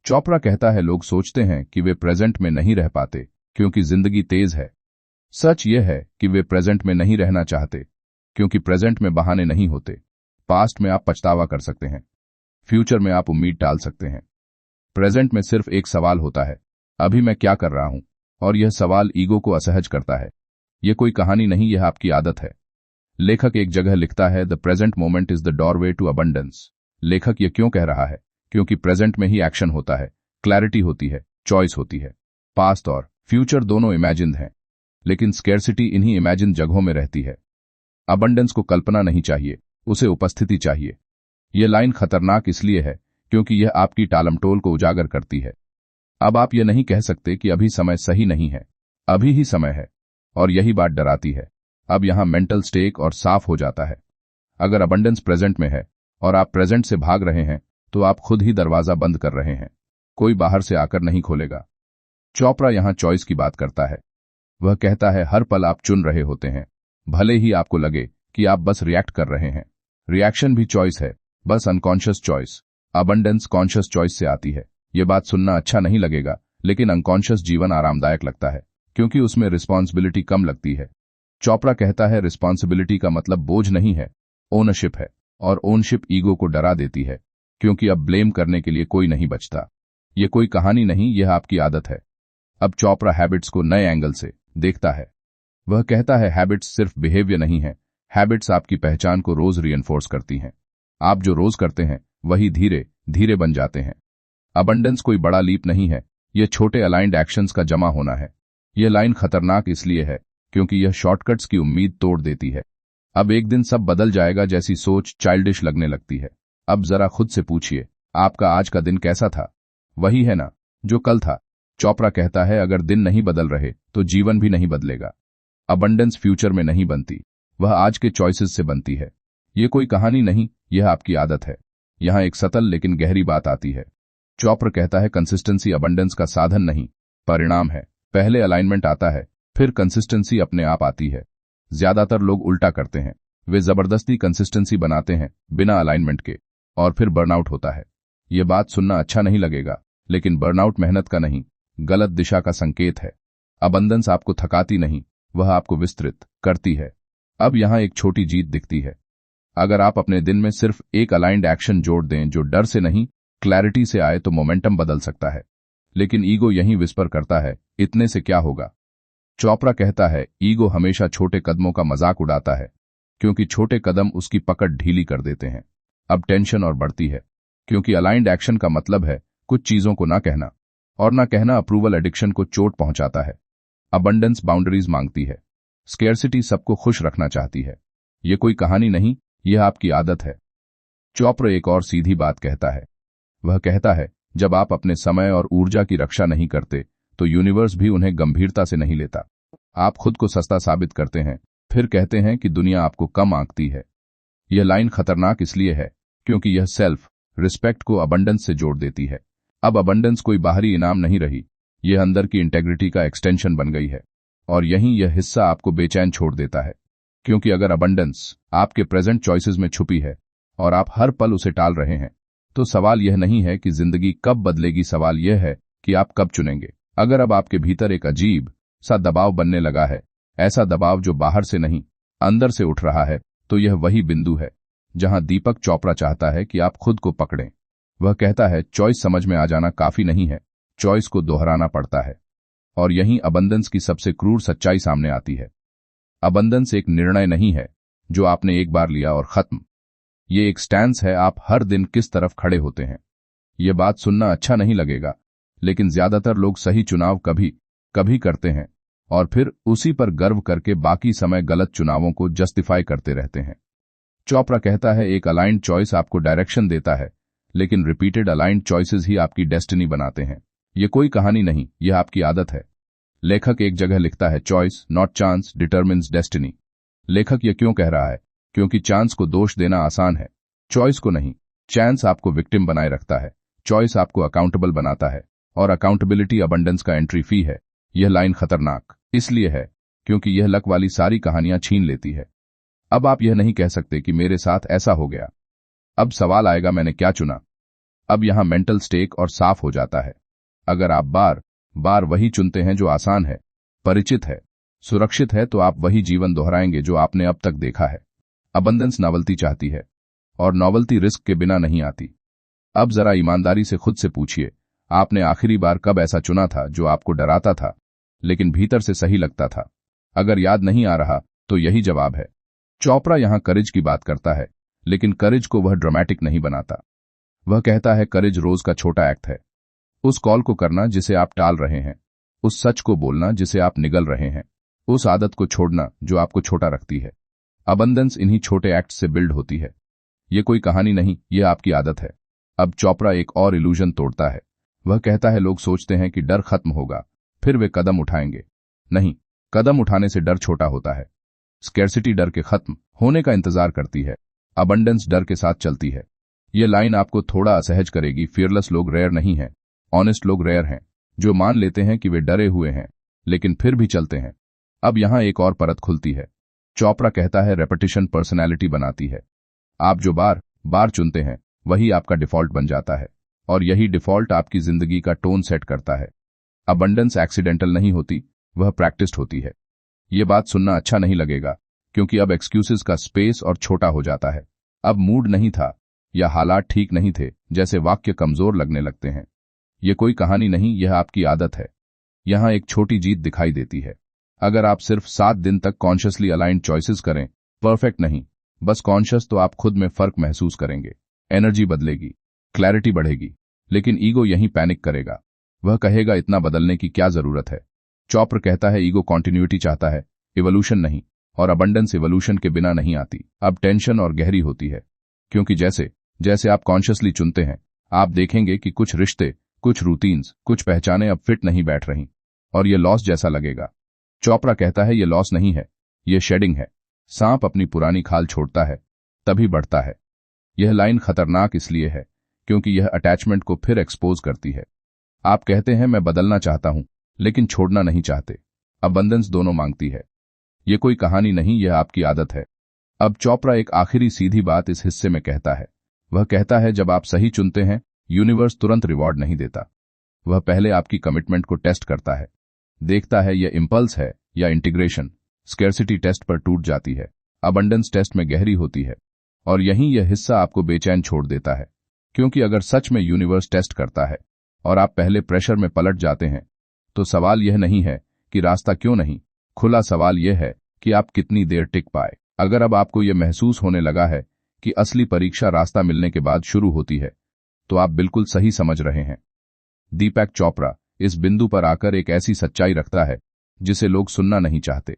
चोपड़ा कहता है लोग सोचते हैं कि वे प्रेजेंट में नहीं रह पाते क्योंकि जिंदगी तेज है। सच यह है कि वे प्रेजेंट में नहीं रहना चाहते क्योंकि प्रेजेंट में बहाने नहीं होते। पास्ट में आप पछतावा कर सकते हैं, फ्यूचर में आप उम्मीद टाल सकते हैं। प्रेजेंट में सिर्फ एक सवाल होता है, अभी मैं क्या कर रहा हूं? और यह सवाल ईगो को असहज करता है। यह कोई कहानी नहीं, यह आपकी आदत है। लेखक एक जगह लिखता है the present moment is the doorway to abundance. लेखक यह क्यों कह रहा है? क्योंकि प्रेजेंट में ही एक्शन होता है, क्लैरिटी होती है, चॉइस होती है। पास्ट और फ्यूचर दोनों इमेजिन्ड हैं, लेकिन स्केर्सिटी इन्हीं इमेजिन जगहों में रहती है। अबंडेंस को कल्पना नहीं चाहिए, उसे उपस्थिति चाहिए। यह लाइन खतरनाक इसलिए है क्योंकि यह आपकी टालमटोल को उजागर करती है। अब आप यह नहीं कह सकते कि अभी समय सही नहीं है, अभी ही समय है। और यही बात डराती है। अब यहां मेंटल स्टेक और साफ हो जाता है। अगर अबंडेंस प्रेजेंट में है और आप प्रेजेंट से भाग रहे हैं, तो आप खुद ही दरवाजा बंद कर रहे हैं, कोई बाहर से आकर नहीं खोलेगा। चोपड़ा यहां चॉइस की बात करता है। वह कहता है हर पल आप चुन रहे होते हैं, भले ही आपको लगे कि आप बस रिएक्ट कर रहे हैं। रिएक्शन भी चॉइस है, बस unconscious choice. Abundance conscious choice से आती है। यह बात सुनना अच्छा नहीं लगेगा, लेकिन अनकॉन्शियस जीवन आरामदायक लगता है क्योंकि उसमें रिस्पॉन्सिबिलिटी कम लगती है। चोपड़ा कहता है रिस्पॉन्सिबिलिटी का मतलब बोझ नहीं है, ओनरशिप है। और ओनशिप ईगो को डरा देती है क्योंकि अब ब्लेम करने के लिए कोई नहीं बचता। यह कोई कहानी नहीं, यह आपकी आदत है। अब चोपड़ा हैबिट्स को नए एंगल से देखता है। वह कहता है हैबिट्स सिर्फ बिहेवियर नहीं है, हैबिट्स आपकी पहचान को रोज रिएनफोर्स करती हैं। आप जो रोज करते हैं वही धीरे धीरे बन जाते हैं। अबंडेंस कोई बड़ा लीप नहीं है, यह छोटे अलाइंड एक्शंस का जमा होना है। यह लाइन खतरनाक इसलिए है क्योंकि यह शॉर्टकट्स की उम्मीद तोड़ देती है। अब एक दिन सब बदल जाएगा जैसी सोच चाइल्डिश लगने लगती है। अब जरा खुद से पूछिए, आपका आज का दिन कैसा था? वही है ना जो कल था? चोपड़ा कहता है अगर दिन नहीं बदल रहे तो जीवन भी नहीं बदलेगा। अबंडेंस फ्यूचर में नहीं बनती, वह आज के चॉइसेस से बनती है। यह कोई कहानी नहीं, यह आपकी आदत है। यहां एक सतल लेकिन गहरी बात आती है। चोपड़ा कहता है कंसिस्टेंसी अबंडेंस का साधन नहीं, परिणाम है। पहले अलाइनमेंट आता है, फिर कंसिस्टेंसी अपने आप आती है। ज्यादातर लोग उल्टा करते हैं, वे जबरदस्ती कंसिस्टेंसी बनाते हैं बिना अलाइनमेंट के, और फिर बर्नआउट होता है। यह बात सुनना अच्छा नहीं लगेगा, लेकिन बर्नआउट मेहनत का नहीं, गलत दिशा का संकेत है। अबंडेंस आपको थकाती नहीं, वह आपको विस्तृत करती है। अब यहां एक छोटी जीत दिखती है। अगर आप अपने दिन में सिर्फ एक अलाइंड एक्शन जोड़ दें जो डर से नहीं, क्लैरिटी से आए, तो मोमेंटम बदल सकता है। लेकिन ईगो यहीं विस्पर करता है, इतने से क्या होगा? चोपड़ा कहता है ईगो हमेशा छोटे कदमों का मजाक उड़ाता है क्योंकि छोटे कदम उसकी पकड़ ढीली कर देते हैं। अब टेंशन और बढ़ती है क्योंकि अलाइंड एक्शन का मतलब है कुछ चीजों को ना कहना, और ना कहना अप्रूवल एडिक्शन को चोट पहुंचाता है। अबंडेंस बाउंड्रीज मांगती है, स्केर्सिटी सबको खुश रखना चाहती है। यह कोई कहानी नहीं, यह आपकी आदत है। चोपड़ा एक और सीधी बात कहता है। वह कहता है जब आप अपने समय और ऊर्जा की रक्षा नहीं करते तो यूनिवर्स भी उन्हें गंभीरता से नहीं लेता। आप खुद को सस्ता साबित करते हैं, फिर कहते हैं कि दुनिया आपको कम आंकती है। यह लाइन खतरनाक इसलिए है क्योंकि यह सेल्फ रिस्पेक्ट को अबंडेंस से जोड़ देती है। अब अबंडेंस कोई बाहरी इनाम नहीं रही, यह अंदर की इंटेग्रिटी का एक्सटेंशन बन गई है। और यहीं यह हिस्सा आपको बेचैन छोड़ देता है क्योंकि अगर अबंडेंस आपके प्रेजेंट चॉइसेस में छुपी है और आप हर पल उसे टाल रहे हैं, तो सवाल यह नहीं है कि जिंदगी कब बदलेगी, सवाल यह है कि आप कब चुनेंगे। अगर अब आपके भीतर एक अजीब सा दबाव बनने लगा है, ऐसा दबाव जो बाहर से नहीं अंदर से उठ रहा है, तो यह वही बिंदु है जहां दीपक चोपड़ा चाहता है कि आप खुद को पकड़ें। वह कहता है चॉइस समझ में आ जाना काफी नहीं है, चॉइस को दोहराना पड़ता है। और यहीं अबंडेंस की सबसे क्रूर सच्चाई सामने आती है। अबंडेंस एक निर्णय नहीं है जो आपने एक बार लिया और खत्म। ये एक स्टैंस है, आप हर दिन किस तरफ खड़े होते हैं। ये बात सुनना अच्छा नहीं लगेगा, लेकिन ज्यादातर लोग सही चुनाव कभी कभी करते हैं और फिर उसी पर गर्व करके बाकी समय गलत चुनावों को जस्टिफाई करते रहते हैं। चोपड़ा कहता है एक अलाइंड चॉइस आपको डायरेक्शन देता है, लेकिन रिपीटेड अलाइंड चॉइसेस ही आपकी डेस्टिनी बनाते हैं। ये कोई कहानी नहीं, यह आपकी आदत है। लेखक एक जगह लिखता है choice not chance determines destiny. लेखक यह क्यों कह रहा है? क्योंकि चांस को दोष देना आसान है, चॉइस को नहीं। चांस आपको विक्टिम बनाए रखता है, चॉइस आपको अकाउंटेबल बनाता है, और अकाउंटेबिलिटी अबंडेंस का एंट्री फी है। यह लाइन खतरनाक इसलिए है क्योंकि यह लक वाली सारी कहानियां छीन लेती है। अब आप यह नहीं कह सकते कि मेरे साथ ऐसा हो गया। अब सवाल आएगा मैंने क्या चुना। अब यहां मेंटल स्टेक और साफ हो जाता है। अगर आप बार बार वही चुनते हैं जो आसान है, परिचित है, सुरक्षित है, तो आप वही जीवन दोहराएंगे जो आपने अब तक देखा है। अबंडेंस नॉवल्टी चाहती है, और नॉवल्टी रिस्क के बिना नहीं आती। अब जरा ईमानदारी से खुद से पूछिए, आपने आखिरी बार कब ऐसा चुना था जो आपको डराता था लेकिन भीतर से सही लगता था? अगर याद नहीं आ रहा तो यही जवाब है। चोपड़ा यहां करेज की बात करता है, लेकिन करेज को वह ड्रामेटिक नहीं बनाता। वह कहता है करेज रोज का छोटा एक्ट है। उस कॉल को करना जिसे आप टाल रहे हैं, उस सच को बोलना जिसे आप निगल रहे हैं, उस आदत को छोड़ना जो आपको छोटा रखती है। अबंडेंस इन्हीं छोटे एक्ट से बिल्ड होती है। ये कोई कहानी नहीं, यह आपकी आदत है। अब चोपड़ा एक और इल्यूजन तोड़ता है। वह कहता है लोग सोचते हैं कि डर खत्म होगा, फिर वे कदम उठाएंगे। नहीं, कदम उठाने से डर छोटा होता है। स्कैर्सिटी डर के खत्म होने का इंतजार करती है, अबंडेंस डर के साथ चलती है। यह लाइन आपको थोड़ा असहज करेगी। फियरलेस लोग रेयर नहीं हैं, ऑनेस्ट लोग रेयर हैं, जो मान लेते हैं कि वे डरे हुए हैं लेकिन फिर भी चलते हैं। अब यहां एक और परत खुलती है। चोपड़ा कहता है रेपिटेशन पर्सनैलिटी बनाती है। आप जो बार बार चुनते हैं वही आपका डिफॉल्ट बन जाता है, और यही डिफॉल्ट आपकी जिंदगी का टोन सेट करता है। अबंडेंस एक्सीडेंटल नहीं होती, वह प्रैक्टिस्ड होती है। यह बात सुनना अच्छा नहीं लगेगा, क्योंकि अब एक्सक्यूजेस का स्पेस और छोटा हो जाता है। अब मूड नहीं था या हालात ठीक नहीं थे जैसे वाक्य कमजोर लगने लगते हैं। यह कोई कहानी नहीं, यह आपकी आदत है। यहां एक छोटी जीत दिखाई देती है। अगर आप सिर्फ 7 दिन तक कॉन्शियसली अलाइंड चॉइसेस करें, परफेक्ट नहीं, बस कॉन्शियस, तो आप खुद में फर्क महसूस करेंगे। एनर्जी बदलेगी, क्लैरिटी बढ़ेगी। लेकिन ईगो यहीं पैनिक करेगा। वह कहेगा इतना बदलने की क्या जरूरत है? चोपड़ा कहता है ईगो कॉन्टिन्यूटी चाहता है, इवोल्यूशन नहीं, और अबंडेंस इवोल्यूशन के बिना नहीं आती। अब टेंशन और गहरी होती है, क्योंकि जैसे जैसे आप कॉन्शियसली चुनते हैं, आप देखेंगे कि कुछ रिश्ते, कुछ रूटीन्स, कुछ पहचानें अब फिट नहीं बैठ रही, और ये लॉस जैसा लगेगा। चोपड़ा कहता है ये लॉस नहीं है, ये शेडिंग है। सांप अपनी पुरानी खाल छोड़ता है तभी बढ़ता है। यह लाइन खतरनाक इसलिए है क्योंकि यह अटैचमेंट को फिर एक्सपोज करती है। आप कहते हैं मैं बदलना चाहता हूं लेकिन छोड़ना नहीं चाहते। अबंडेंस दोनों मांगती है। यह कोई कहानी नहीं, यह आपकी आदत है। अब चोपड़ा एक आखिरी सीधी बात इस हिस्से में कहता है। वह कहता है जब आप सही चुनते हैं, यूनिवर्स तुरंत रिवॉर्ड नहीं देता। वह पहले आपकी कमिटमेंट को टेस्ट करता है, देखता है यह इंपल्स है या इंटीग्रेशन। स्कैर्सिटी टेस्ट पर टूट जाती है, अबंडेंस टेस्ट में गहरी होती है, और यहीं यह हिस्सा आपको बेचैन छोड़ देता है। क्योंकि अगर सच में यूनिवर्स टेस्ट करता है और आप पहले प्रेशर में पलट जाते हैं, तो सवाल यह नहीं है कि रास्ता क्यों नहीं, खुला सवाल यह है कि आप कितनी देर टिक पाए। अगर अब आपको यह महसूस होने लगा है कि असली परीक्षा रास्ता मिलने के बाद शुरू होती है, तो आप बिल्कुल सही समझ रहे हैं। दीपक चोपड़ा इस बिंदु पर आकर एक ऐसी सच्चाई रखता है जिसे लोग सुनना नहीं चाहते।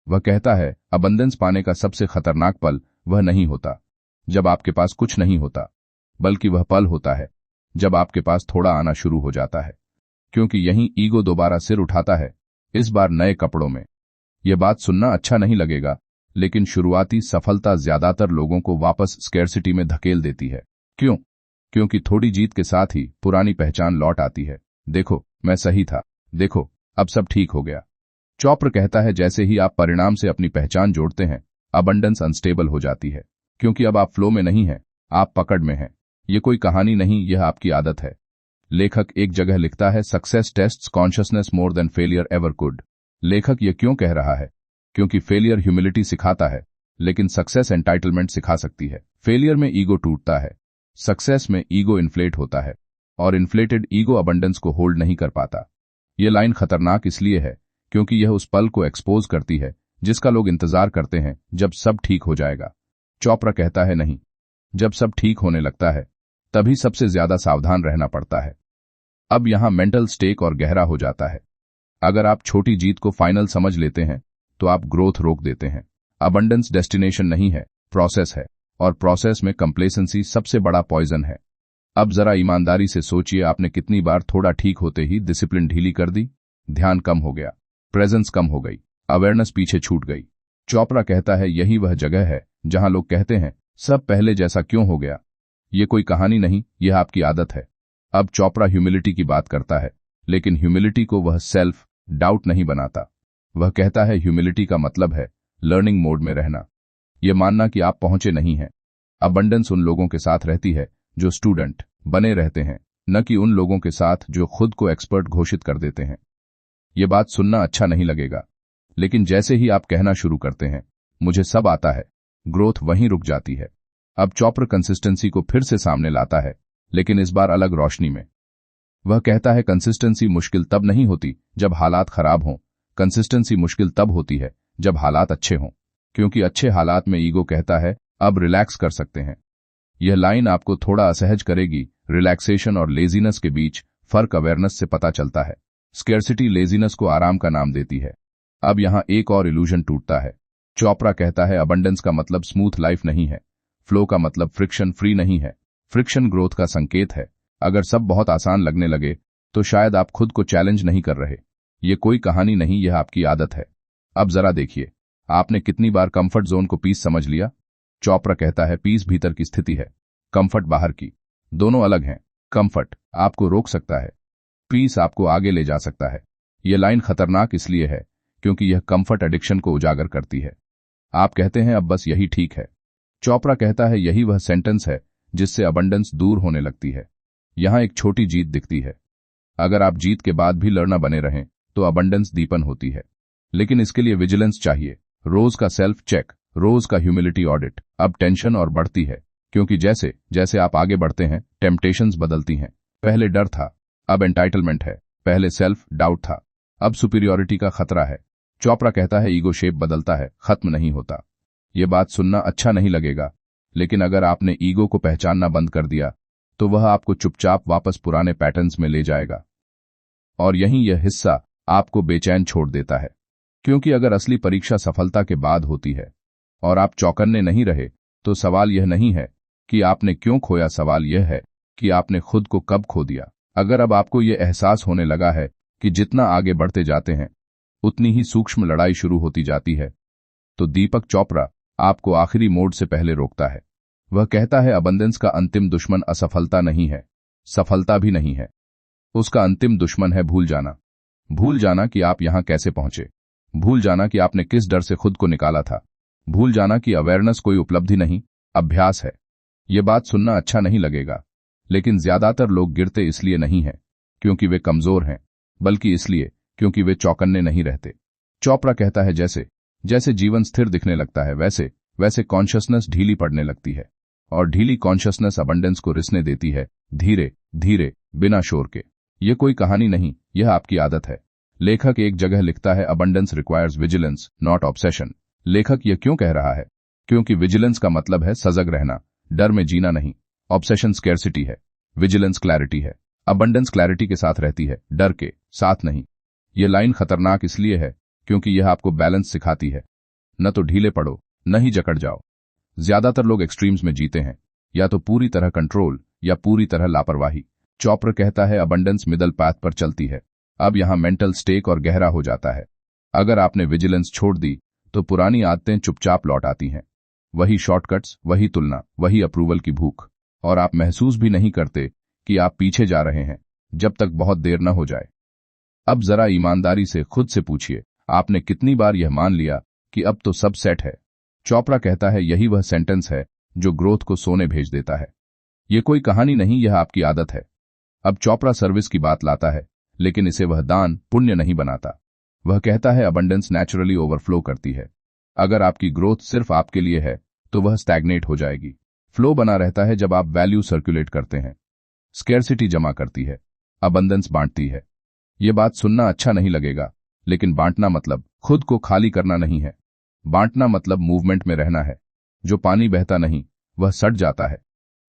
वह कहता है अबंडेंस पाने का सबसे खतरनाक पल वह नहीं होता जब आपके पास कुछ नहीं होता, बल्कि वह पल होता है जब आपके पास थोड़ा आना शुरू हो जाता है। क्योंकि यहीं ईगो दोबारा सिर उठाता है, इस बार नए कपड़ों में। यह बात सुनना अच्छा नहीं लगेगा, लेकिन शुरुआती सफलता ज्यादातर लोगों को वापस स्कैर्सिटी में धकेल देती है। क्यों? क्योंकि थोड़ी जीत के साथ ही पुरानी पहचान लौट आती है। देखो मैं सही था, देखो अब सब ठीक हो गया। चोपड़ा कहता है जैसे ही आप परिणाम से अपनी पहचान जोड़ते हैं, अबंडेंस अनस्टेबल हो जाती है। क्योंकि अब आप फ्लो में नहीं हैं, आप पकड़ में हैं। यह कोई कहानी नहीं, यह आपकी आदत है। लेखक एक जगह लिखता है success tests consciousness more than failure ever could. लेखक यह क्यों कह रहा है? क्योंकि फेलियर ह्यूमिलिटी सिखाता है, लेकिन सक्सेस एंटाइटलमेंट सिखा सकती है। फेलियर में ईगो टूटता है, सक्सेस में ईगो इन्फ्लेट होता है। और इन्फ्लेटेड ईगो अबंडेंस को होल्ड नहीं कर पाता। ये लाइन खतरनाक इसलिए है क्योंकि यह उस पल को एक्सपोज करती है जिसका लोग इंतजार करते हैं, जब सब ठीक हो जाएगा। चोपड़ा कहता है नहीं, जब सब ठीक होने लगता है तभी सबसे ज्यादा सावधान रहना पड़ता है। अब यहां मेंटल स्टेक और गहरा हो जाता है। अगर आप छोटी जीत को फाइनल समझ लेते हैं तो आप ग्रोथ रोक देते हैं। अबंडेंस डेस्टिनेशन नहीं है, प्रोसेस है, और प्रोसेस में कंप्लेसेंसी सबसे बड़ा पॉइजन है। अब जरा ईमानदारी से सोचिए, आपने कितनी बार थोड़ा ठीक होते ही डिसिप्लिन ढीली कर दी, ध्यान कम हो गया, प्रेजेंस कम हो गई, अवेयरनेस पीछे छूट गई। चोपड़ा कहता है यही वह जगह है जहां लोग कहते हैं सब पहले जैसा क्यों हो गया। ये कोई कहानी नहीं, यह आपकी आदत है। अब चोपड़ा ह्यूमिलिटी की बात करता है, लेकिन ह्यूमिलिटी को वह सेल्फ डाउट नहीं बनाता। वह कहता है ह्यूमिलिटी का मतलब है लर्निंग मोड में रहना, यह मानना कि आप पहुंचे नहीं हैं। अबंडेंस उन लोगों के साथ रहती है जो स्टूडेंट बने रहते हैं, न कि उन लोगों के साथ जो खुद को एक्सपर्ट घोषित कर देते हैं। ये बात सुनना अच्छा नहीं लगेगा, लेकिन जैसे ही आप कहना शुरू करते हैं मुझे सब आता है, ग्रोथ वहीं रुक जाती है। अब चोपड़ा कंसिस्टेंसी को फिर से सामने लाता है, लेकिन इस बार अलग रोशनी में। वह कहता है कंसिस्टेंसी मुश्किल तब नहीं होती जब हालात खराब हों, कंसिस्टेंसी मुश्किल तब होती है जब हालात अच्छे हों, क्योंकि अच्छे हालात में ईगो कहता है अब रिलैक्स कर सकते हैं। यह लाइन आपको थोड़ा असहज करेगी। रिलैक्सेशन और लेजीनेस के बीच फर्क अवेयरनेस से पता चलता है। स्केर्सिटी लेजीनेस को आराम का नाम देती है। अब यहां एक और इल्यूजन टूटता है। चोपड़ा कहता है अबंडेंस का मतलब स्मूथ लाइफ नहीं है, फ्लो का मतलब फ्रिक्शन फ्री नहीं है। फ्रिक्शन ग्रोथ का संकेत है। अगर सब बहुत आसान लगने लगे तो शायद आप खुद को चैलेंज नहीं कर रहे। ये कोई कहानी नहीं, यह आपकी आदत है। अब जरा देखिए, आपने कितनी बार कंफर्ट जोन को पीस समझ लिया। चोपड़ा कहता है पीस भीतर की स्थिति है, कंफर्ट बाहर की। दोनों अलग हैं। कंफर्ट आपको रोक सकता है, पीस आपको आगे ले जा सकता है। यह लाइन खतरनाक इसलिए है क्योंकि यह कंफर्ट एडिक्शन को उजागर करती है। आप कहते हैं अब बस यही ठीक है। चोपड़ा कहता है यही वह सेंटेंस है जिससे अबंडेंस दूर होने लगती है। यहां एक छोटी जीत दिखती है। अगर आप जीत के बाद भी लड़ना बने रहें तो अबंडेंस दीपन होती है, लेकिन इसके लिए विजिलेंस चाहिए। रोज का सेल्फ चेक, रोज का ह्यूमिलिटी ऑडिट। अब टेंशन और बढ़ती है क्योंकि जैसे जैसे आप आगे बढ़ते हैं टेम्पटेशंस बदलती हैं। पहले डर था, अब एंटाइटलमेंट है। पहले सेल्फ डाउट था, अब सुपीरियॉरिटी का खतरा है। चोपड़ा कहता है ईगो शेप बदलता है, खत्म नहीं होता। ये बात सुनना अच्छा नहीं लगेगा, लेकिन अगर आपने ईगो को पहचानना बंद कर दिया तो वह आपको चुपचाप वापस पुराने पैटर्न्स में ले जाएगा। और यहीं यह हिस्सा आपको बेचैन छोड़ देता है, क्योंकि अगर असली परीक्षा सफलता के बाद होती है और आप चौकन्ने नहीं रहे तो सवाल यह नहीं है कि आपने क्यों खोया, सवाल यह है कि आपने खुद को कब खो दिया। अगर अब आपको यह एहसास होने लगा है कि जितना आगे बढ़ते जाते हैं उतनी ही सूक्ष्म लड़ाई शुरू होती जाती है, तो दीपक चोपड़ा आपको आखिरी मोड से पहले रोकता है। वह कहता है अबंडेंस का अंतिम दुश्मन असफलता नहीं है, सफलता भी नहीं है। उसका अंतिम दुश्मन है भूल जाना। भूल जाना कि आप यहां कैसे पहुंचे, भूल जाना कि आपने किस डर से खुद को निकाला था, भूल जाना कि अवेयरनेस कोई उपलब्धि नहीं, अभ्यास है। यह बात सुनना अच्छा नहीं लगेगा, लेकिन ज्यादातर लोग गिरते इसलिए नहीं हैं क्योंकि वे कमजोर हैं, बल्कि इसलिए क्योंकि वे चौकन्ने नहीं रहते। चोपड़ा कहता है जैसे जैसे जीवन स्थिर दिखने लगता है वैसे वैसे कॉन्शियसनेस ढीली पड़ने लगती है, और ढीली कॉन्शियसनेस अबंडेंस को रिसने देती है, धीरे धीरे, बिना शोर के। यह कोई कहानी नहीं, यह आपकी आदत है। लेखक एक जगह लिखता है abundance requires vigilance not obsession. लेखक यह क्यों कह रहा है? क्योंकि विजिलेंस का मतलब है सजग रहना, डर में जीना नहीं। ऑब्सेशन स्कैर्सिटी है, विजिलेंस क्लैरिटी है। अबंडेंस क्लैरिटी के साथ रहती है, डर के साथ नहीं। यह लाइन खतरनाक इसलिए है क्योंकि यह आपको बैलेंस सिखाती है। न तो ढीले पड़ो, न ही जकड़ जाओ। ज्यादातर लोग एक्सट्रीम्स में जीते हैं, या तो पूरी तरह कंट्रोल या पूरी तरह लापरवाही। चोपड़ा कहता है अबंडेंस मिडल पाथ पर चलती है। अब यहां मेंटल स्टेक और गहरा हो जाता है। अगर आपने विजिलेंस छोड़ दी तो पुरानी आदतें चुपचाप लौट आती हैं। वही शॉर्टकट्स, वही तुलना, वही अप्रूवल की भूख, और आप महसूस भी नहीं करते कि आप पीछे जा रहे हैं जब तक बहुत देर न हो जाए। अब जरा ईमानदारी से खुद से पूछिए, आपने कितनी बार यह मान लिया कि अब तो सब सेट है? चोपड़ा कहता है यही वह सेंटेंस है जो ग्रोथ को सोने भेज देता है। यह कोई कहानी नहीं, यह आपकी आदत है। अब चोपड़ा सर्विस की बात लाता है, लेकिन इसे वह दान पुण्य नहीं बनाता। वह कहता है अबंडेंस नेचुरली ओवरफ्लो करती है। अगर आपकी ग्रोथ सिर्फ आपके लिए है तो वह स्टैग्नेट हो जाएगी। फ्लो बना रहता है जब आप वैल्यू सर्कुलेट करते हैं। स्केर्सिटी जमा करती है, अबंडेंस बांटती है। ये बात सुनना अच्छा नहीं लगेगा, लेकिन बांटना मतलब खुद को खाली करना नहीं है। बांटना मतलब मूवमेंट में रहना है। जो पानी बहता नहीं वह सट जाता है।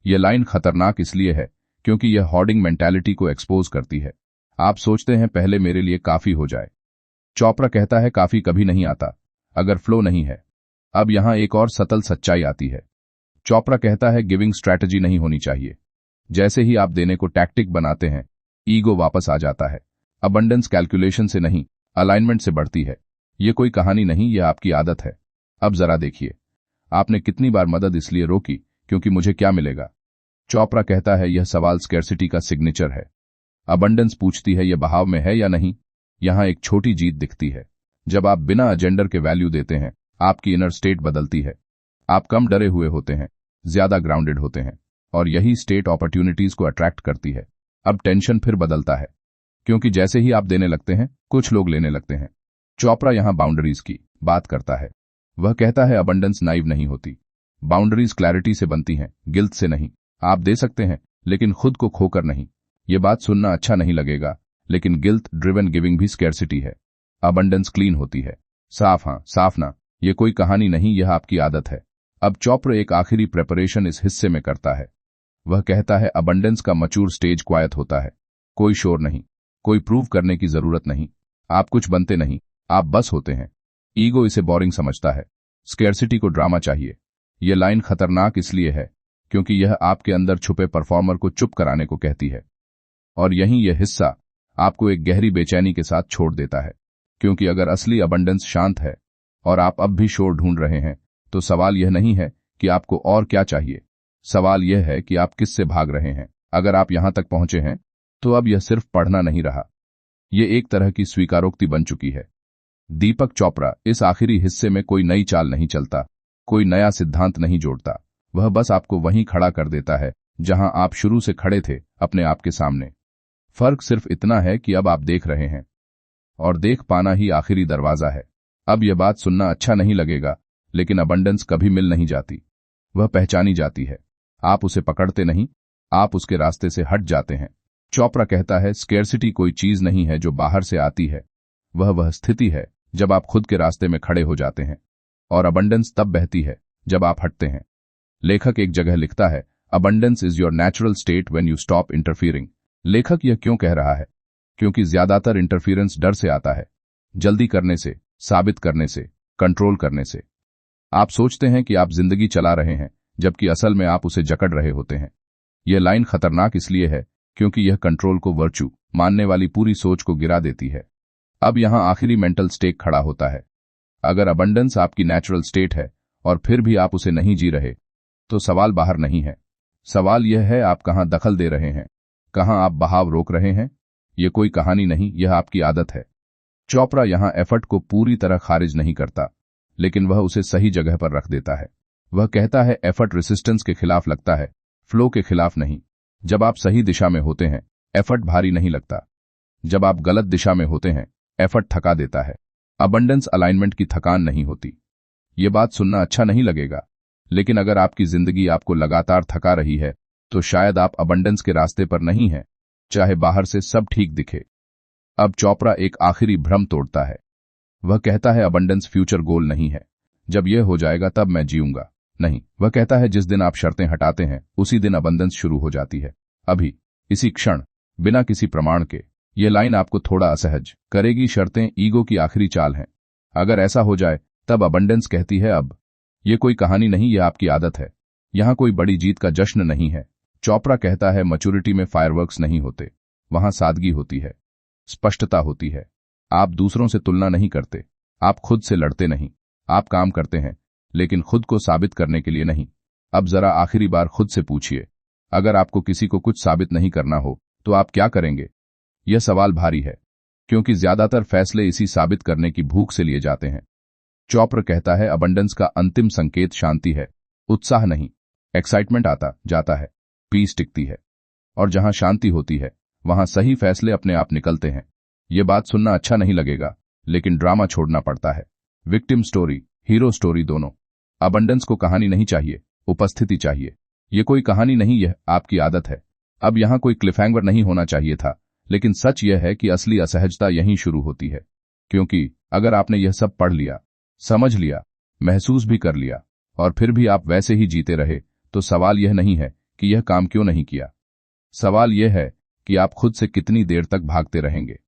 यह लाइन खतरनाक इसलिए है क्योंकि यह हॉर्डिंग मेंटालिटी को एक्सपोज करती है। आप सोचते हैं पहले मेरे लिए काफी हो जाए। चोपड़ा कहता है काफी कभी नहीं आता अगर फ्लो नहीं है। अब यहां एक और सतल सच्चाई आती है। चोपड़ा कहता है गिविंग स्ट्रैटेजी नहीं होनी चाहिए। जैसे ही आप देने को टैक्टिक बनाते हैं, ईगो वापस आ जाता है। अबंडेंस कैलकुलेशन से नहीं, अलाइनमेंट से बढ़ती है। ये कोई कहानी नहीं, यह आपकी आदत है। अब जरा देखिए, आपने कितनी बार मदद इसलिए रोकी क्योंकि मुझे क्या मिलेगा। चोपड़ा कहता है यह सवाल स्कैर्सिटी का सिग्नेचर है। अबंडेंस पूछती है यह बहाव में है या नहीं। यहां एक छोटी जीत दिखती है। जब आप बिना एजेंडर के वैल्यू देते हैं, आपकी इनर स्टेट बदलती है। आप कम डरे हुए होते हैं, ज्यादा ग्राउंडेड होते हैं, और यही स्टेट अपॉर्चुनिटीज को अट्रैक्ट करती है। अब टेंशन फिर बदलता है, क्योंकि जैसे ही आप देने लगते हैं, कुछ लोग लेने लगते हैं। चोपड़ा यहां बाउंड्रीज की बात करता है। वह कहता है अबंडेंस नाइव नहीं होती। बाउंड्रीज क्लैरिटी से बनती हैं, गिल्ट से नहीं। आप दे सकते हैं, लेकिन खुद को खोकर नहीं। ये बात सुनना अच्छा नहीं लगेगा, लेकिन गिल्ट ड्रिवन गिविंग भी स्कैर्सिटी है। अबंडेंस क्लीन होती है, साफ हाँ साफ ना। ये कोई कहानी नहीं, यह आपकी आदत है। अब चोपड़ा एक आखिरी प्रेपरेशन इस हिस्से में करता है। वह कहता है अबंडेंस का मचूर स्टेज क्वायत होता है। कोई शोर नहीं, कोई प्रूव करने की जरूरत नहीं। आप कुछ बनते नहीं, आप बस होते हैं। ईगो इसे बोरिंग समझता है। स्कैर्सिटी को ड्रामा चाहिए। यह लाइन खतरनाक इसलिए है क्योंकि यह आपके अंदर छुपे परफॉर्मर को चुप कराने को कहती है। और यहीं यह हिस्सा आपको एक गहरी बेचैनी के साथ छोड़ देता है, क्योंकि अगर असली अबंडेंस शांत है और आप अब भी शोर ढूंढ रहे हैं, तो सवाल यह नहीं है कि आपको और क्या चाहिए। सवाल यह है कि आप किससे भाग रहे हैं। अगर आप यहां तक पहुंचे हैं, तो अब यह सिर्फ पढ़ना नहीं रहा, यह एक तरह की स्वीकारोक्ति बन चुकी है। दीपक चोपड़ा इस आखिरी हिस्से में कोई नई चाल नहीं चलता, कोई नया सिद्धांत नहीं जोड़ता। वह बस आपको वहीं खड़ा कर देता है जहां आप शुरू से खड़े थे, अपने आप के सामने। फर्क सिर्फ इतना है कि अब आप देख रहे हैं, और देख पाना ही आखिरी दरवाजा है। अब यह बात सुनना अच्छा नहीं लगेगा, लेकिन अबंडेंस कभी मिल नहीं जाती। वह पहचानी जाती है। आप उसे पकड़ते नहीं, आप उसके रास्ते से हट जाते हैं। चोपड़ा कहता है स्कैर्सिटी कोई चीज नहीं है जो बाहर से आती है। वह स्थिति है जब आप खुद के रास्ते में खड़े हो जाते हैं, और अबंडेंस तब बहती है जब आप हटते हैं। लेखक एक जगह लिखता है, abundance is your natural state when you stop interfering. लेखक यह क्यों कह रहा है? क्योंकि ज्यादातर इंटरफियरेंस डर से आता है, जल्दी करने से, साबित करने से, कंट्रोल करने से। आप सोचते हैं कि आप जिंदगी चला रहे हैं, जबकि असल में आप उसे जकड़ रहे होते हैं। यह लाइन खतरनाक इसलिए है क्योंकि यह कंट्रोल को वर्चू मानने वाली पूरी सोच को गिरा देती है। अब यहां आखिरी मेंटल स्टेक खड़ा होता है। अगर अबंडेंस आपकी नेचुरल स्टेट है और फिर भी आप उसे नहीं जी रहे, तो सवाल बाहर नहीं है। सवाल यह है आप कहां दखल दे रहे हैं, कहां आप बहाव रोक रहे हैं। यह कोई कहानी नहीं, यह आपकी आदत है। चोपड़ा यहां एफर्ट को पूरी तरह खारिज नहीं करता, लेकिन वह उसे सही जगह पर रख देता है। वह कहता है एफर्ट रेसिस्टेंस के खिलाफ लगता है, फ्लो के खिलाफ नहीं। जब आप सही दिशा में होते हैं, एफर्ट भारी नहीं लगता। जब आप गलत दिशा में होते हैं, एफर्ट थका देता है। अबंडेंस अलाइनमेंट की थकान नहीं होती। यह बात सुनना अच्छा नहीं लगेगा, लेकिन अगर आपकी जिंदगी आपको लगातार थका रही है, तो शायद आप अबंडेंस के रास्ते पर नहीं हैं, चाहे बाहर से सब ठीक दिखे। अब चोपड़ा एक आखिरी भ्रम तोड़ता है। वह कहता है अबंडेंस फ्यूचर गोल नहीं है, जब यह हो जाएगा तब मैं जीऊंगा। नहीं, वह कहता है जिस दिन आप शर्तें हटाते हैं, उसी दिन अबंडेंस शुरू हो जाती है। अभी, इसी क्षण, बिना किसी प्रमाण के। यह लाइन आपको थोड़ा असहज करेगी। शर्तें ईगो की आखिरी चाल हैं। अगर ऐसा हो जाए, तब अबंडेंस कहती है अब। यह कोई कहानी नहीं, यह आपकी आदत है। यहां कोई बड़ी जीत का जश्न नहीं है। चोपड़ा कहता है मैच्योरिटी में फायरवर्क्स नहीं होते, वहां सादगी होती है, स्पष्टता होती है। आप दूसरों से तुलना नहीं करते, आप खुद से लड़ते नहीं। आप काम करते हैं, लेकिन खुद को साबित करने के लिए नहीं। अब जरा आखिरी बार खुद से पूछिए, अगर आपको किसी को कुछ साबित नहीं करना हो, तो आप क्या करेंगे? यह सवाल भारी है, क्योंकि ज्यादातर फैसले इसी साबित करने की भूख से लिए जाते हैं। चोपड़ा कहता है अबंडेंस का अंतिम संकेत शांति है, उत्साह नहीं। एक्साइटमेंट आता जाता है, पीस टिकती है, और जहां शांति होती है, वहां सही फैसले अपने आप निकलते हैं। यह बात सुनना अच्छा नहीं लगेगा, लेकिन ड्रामा छोड़ना पड़ता है। विक्टिम स्टोरी, हीरो स्टोरी दोनों। अबंडेंस को कहानी नहीं चाहिए, उपस्थिति चाहिए। यह कोई कहानी नहीं, यह आपकी आदत है। अब यहाँ कोई क्लिफहैंगर नहीं होना चाहिए था, लेकिन सच यह है कि असली असहजता यहीं शुरू होती है। क्योंकि अगर आपने यह सब पढ़ लिया, समझ लिया, महसूस भी कर लिया और फिर भी आप वैसे ही जीते रहे, तो सवाल यह नहीं है कि यह काम क्यों नहीं किया। सवाल यह है कि आप खुद से कितनी देर तक भागते रहेंगे।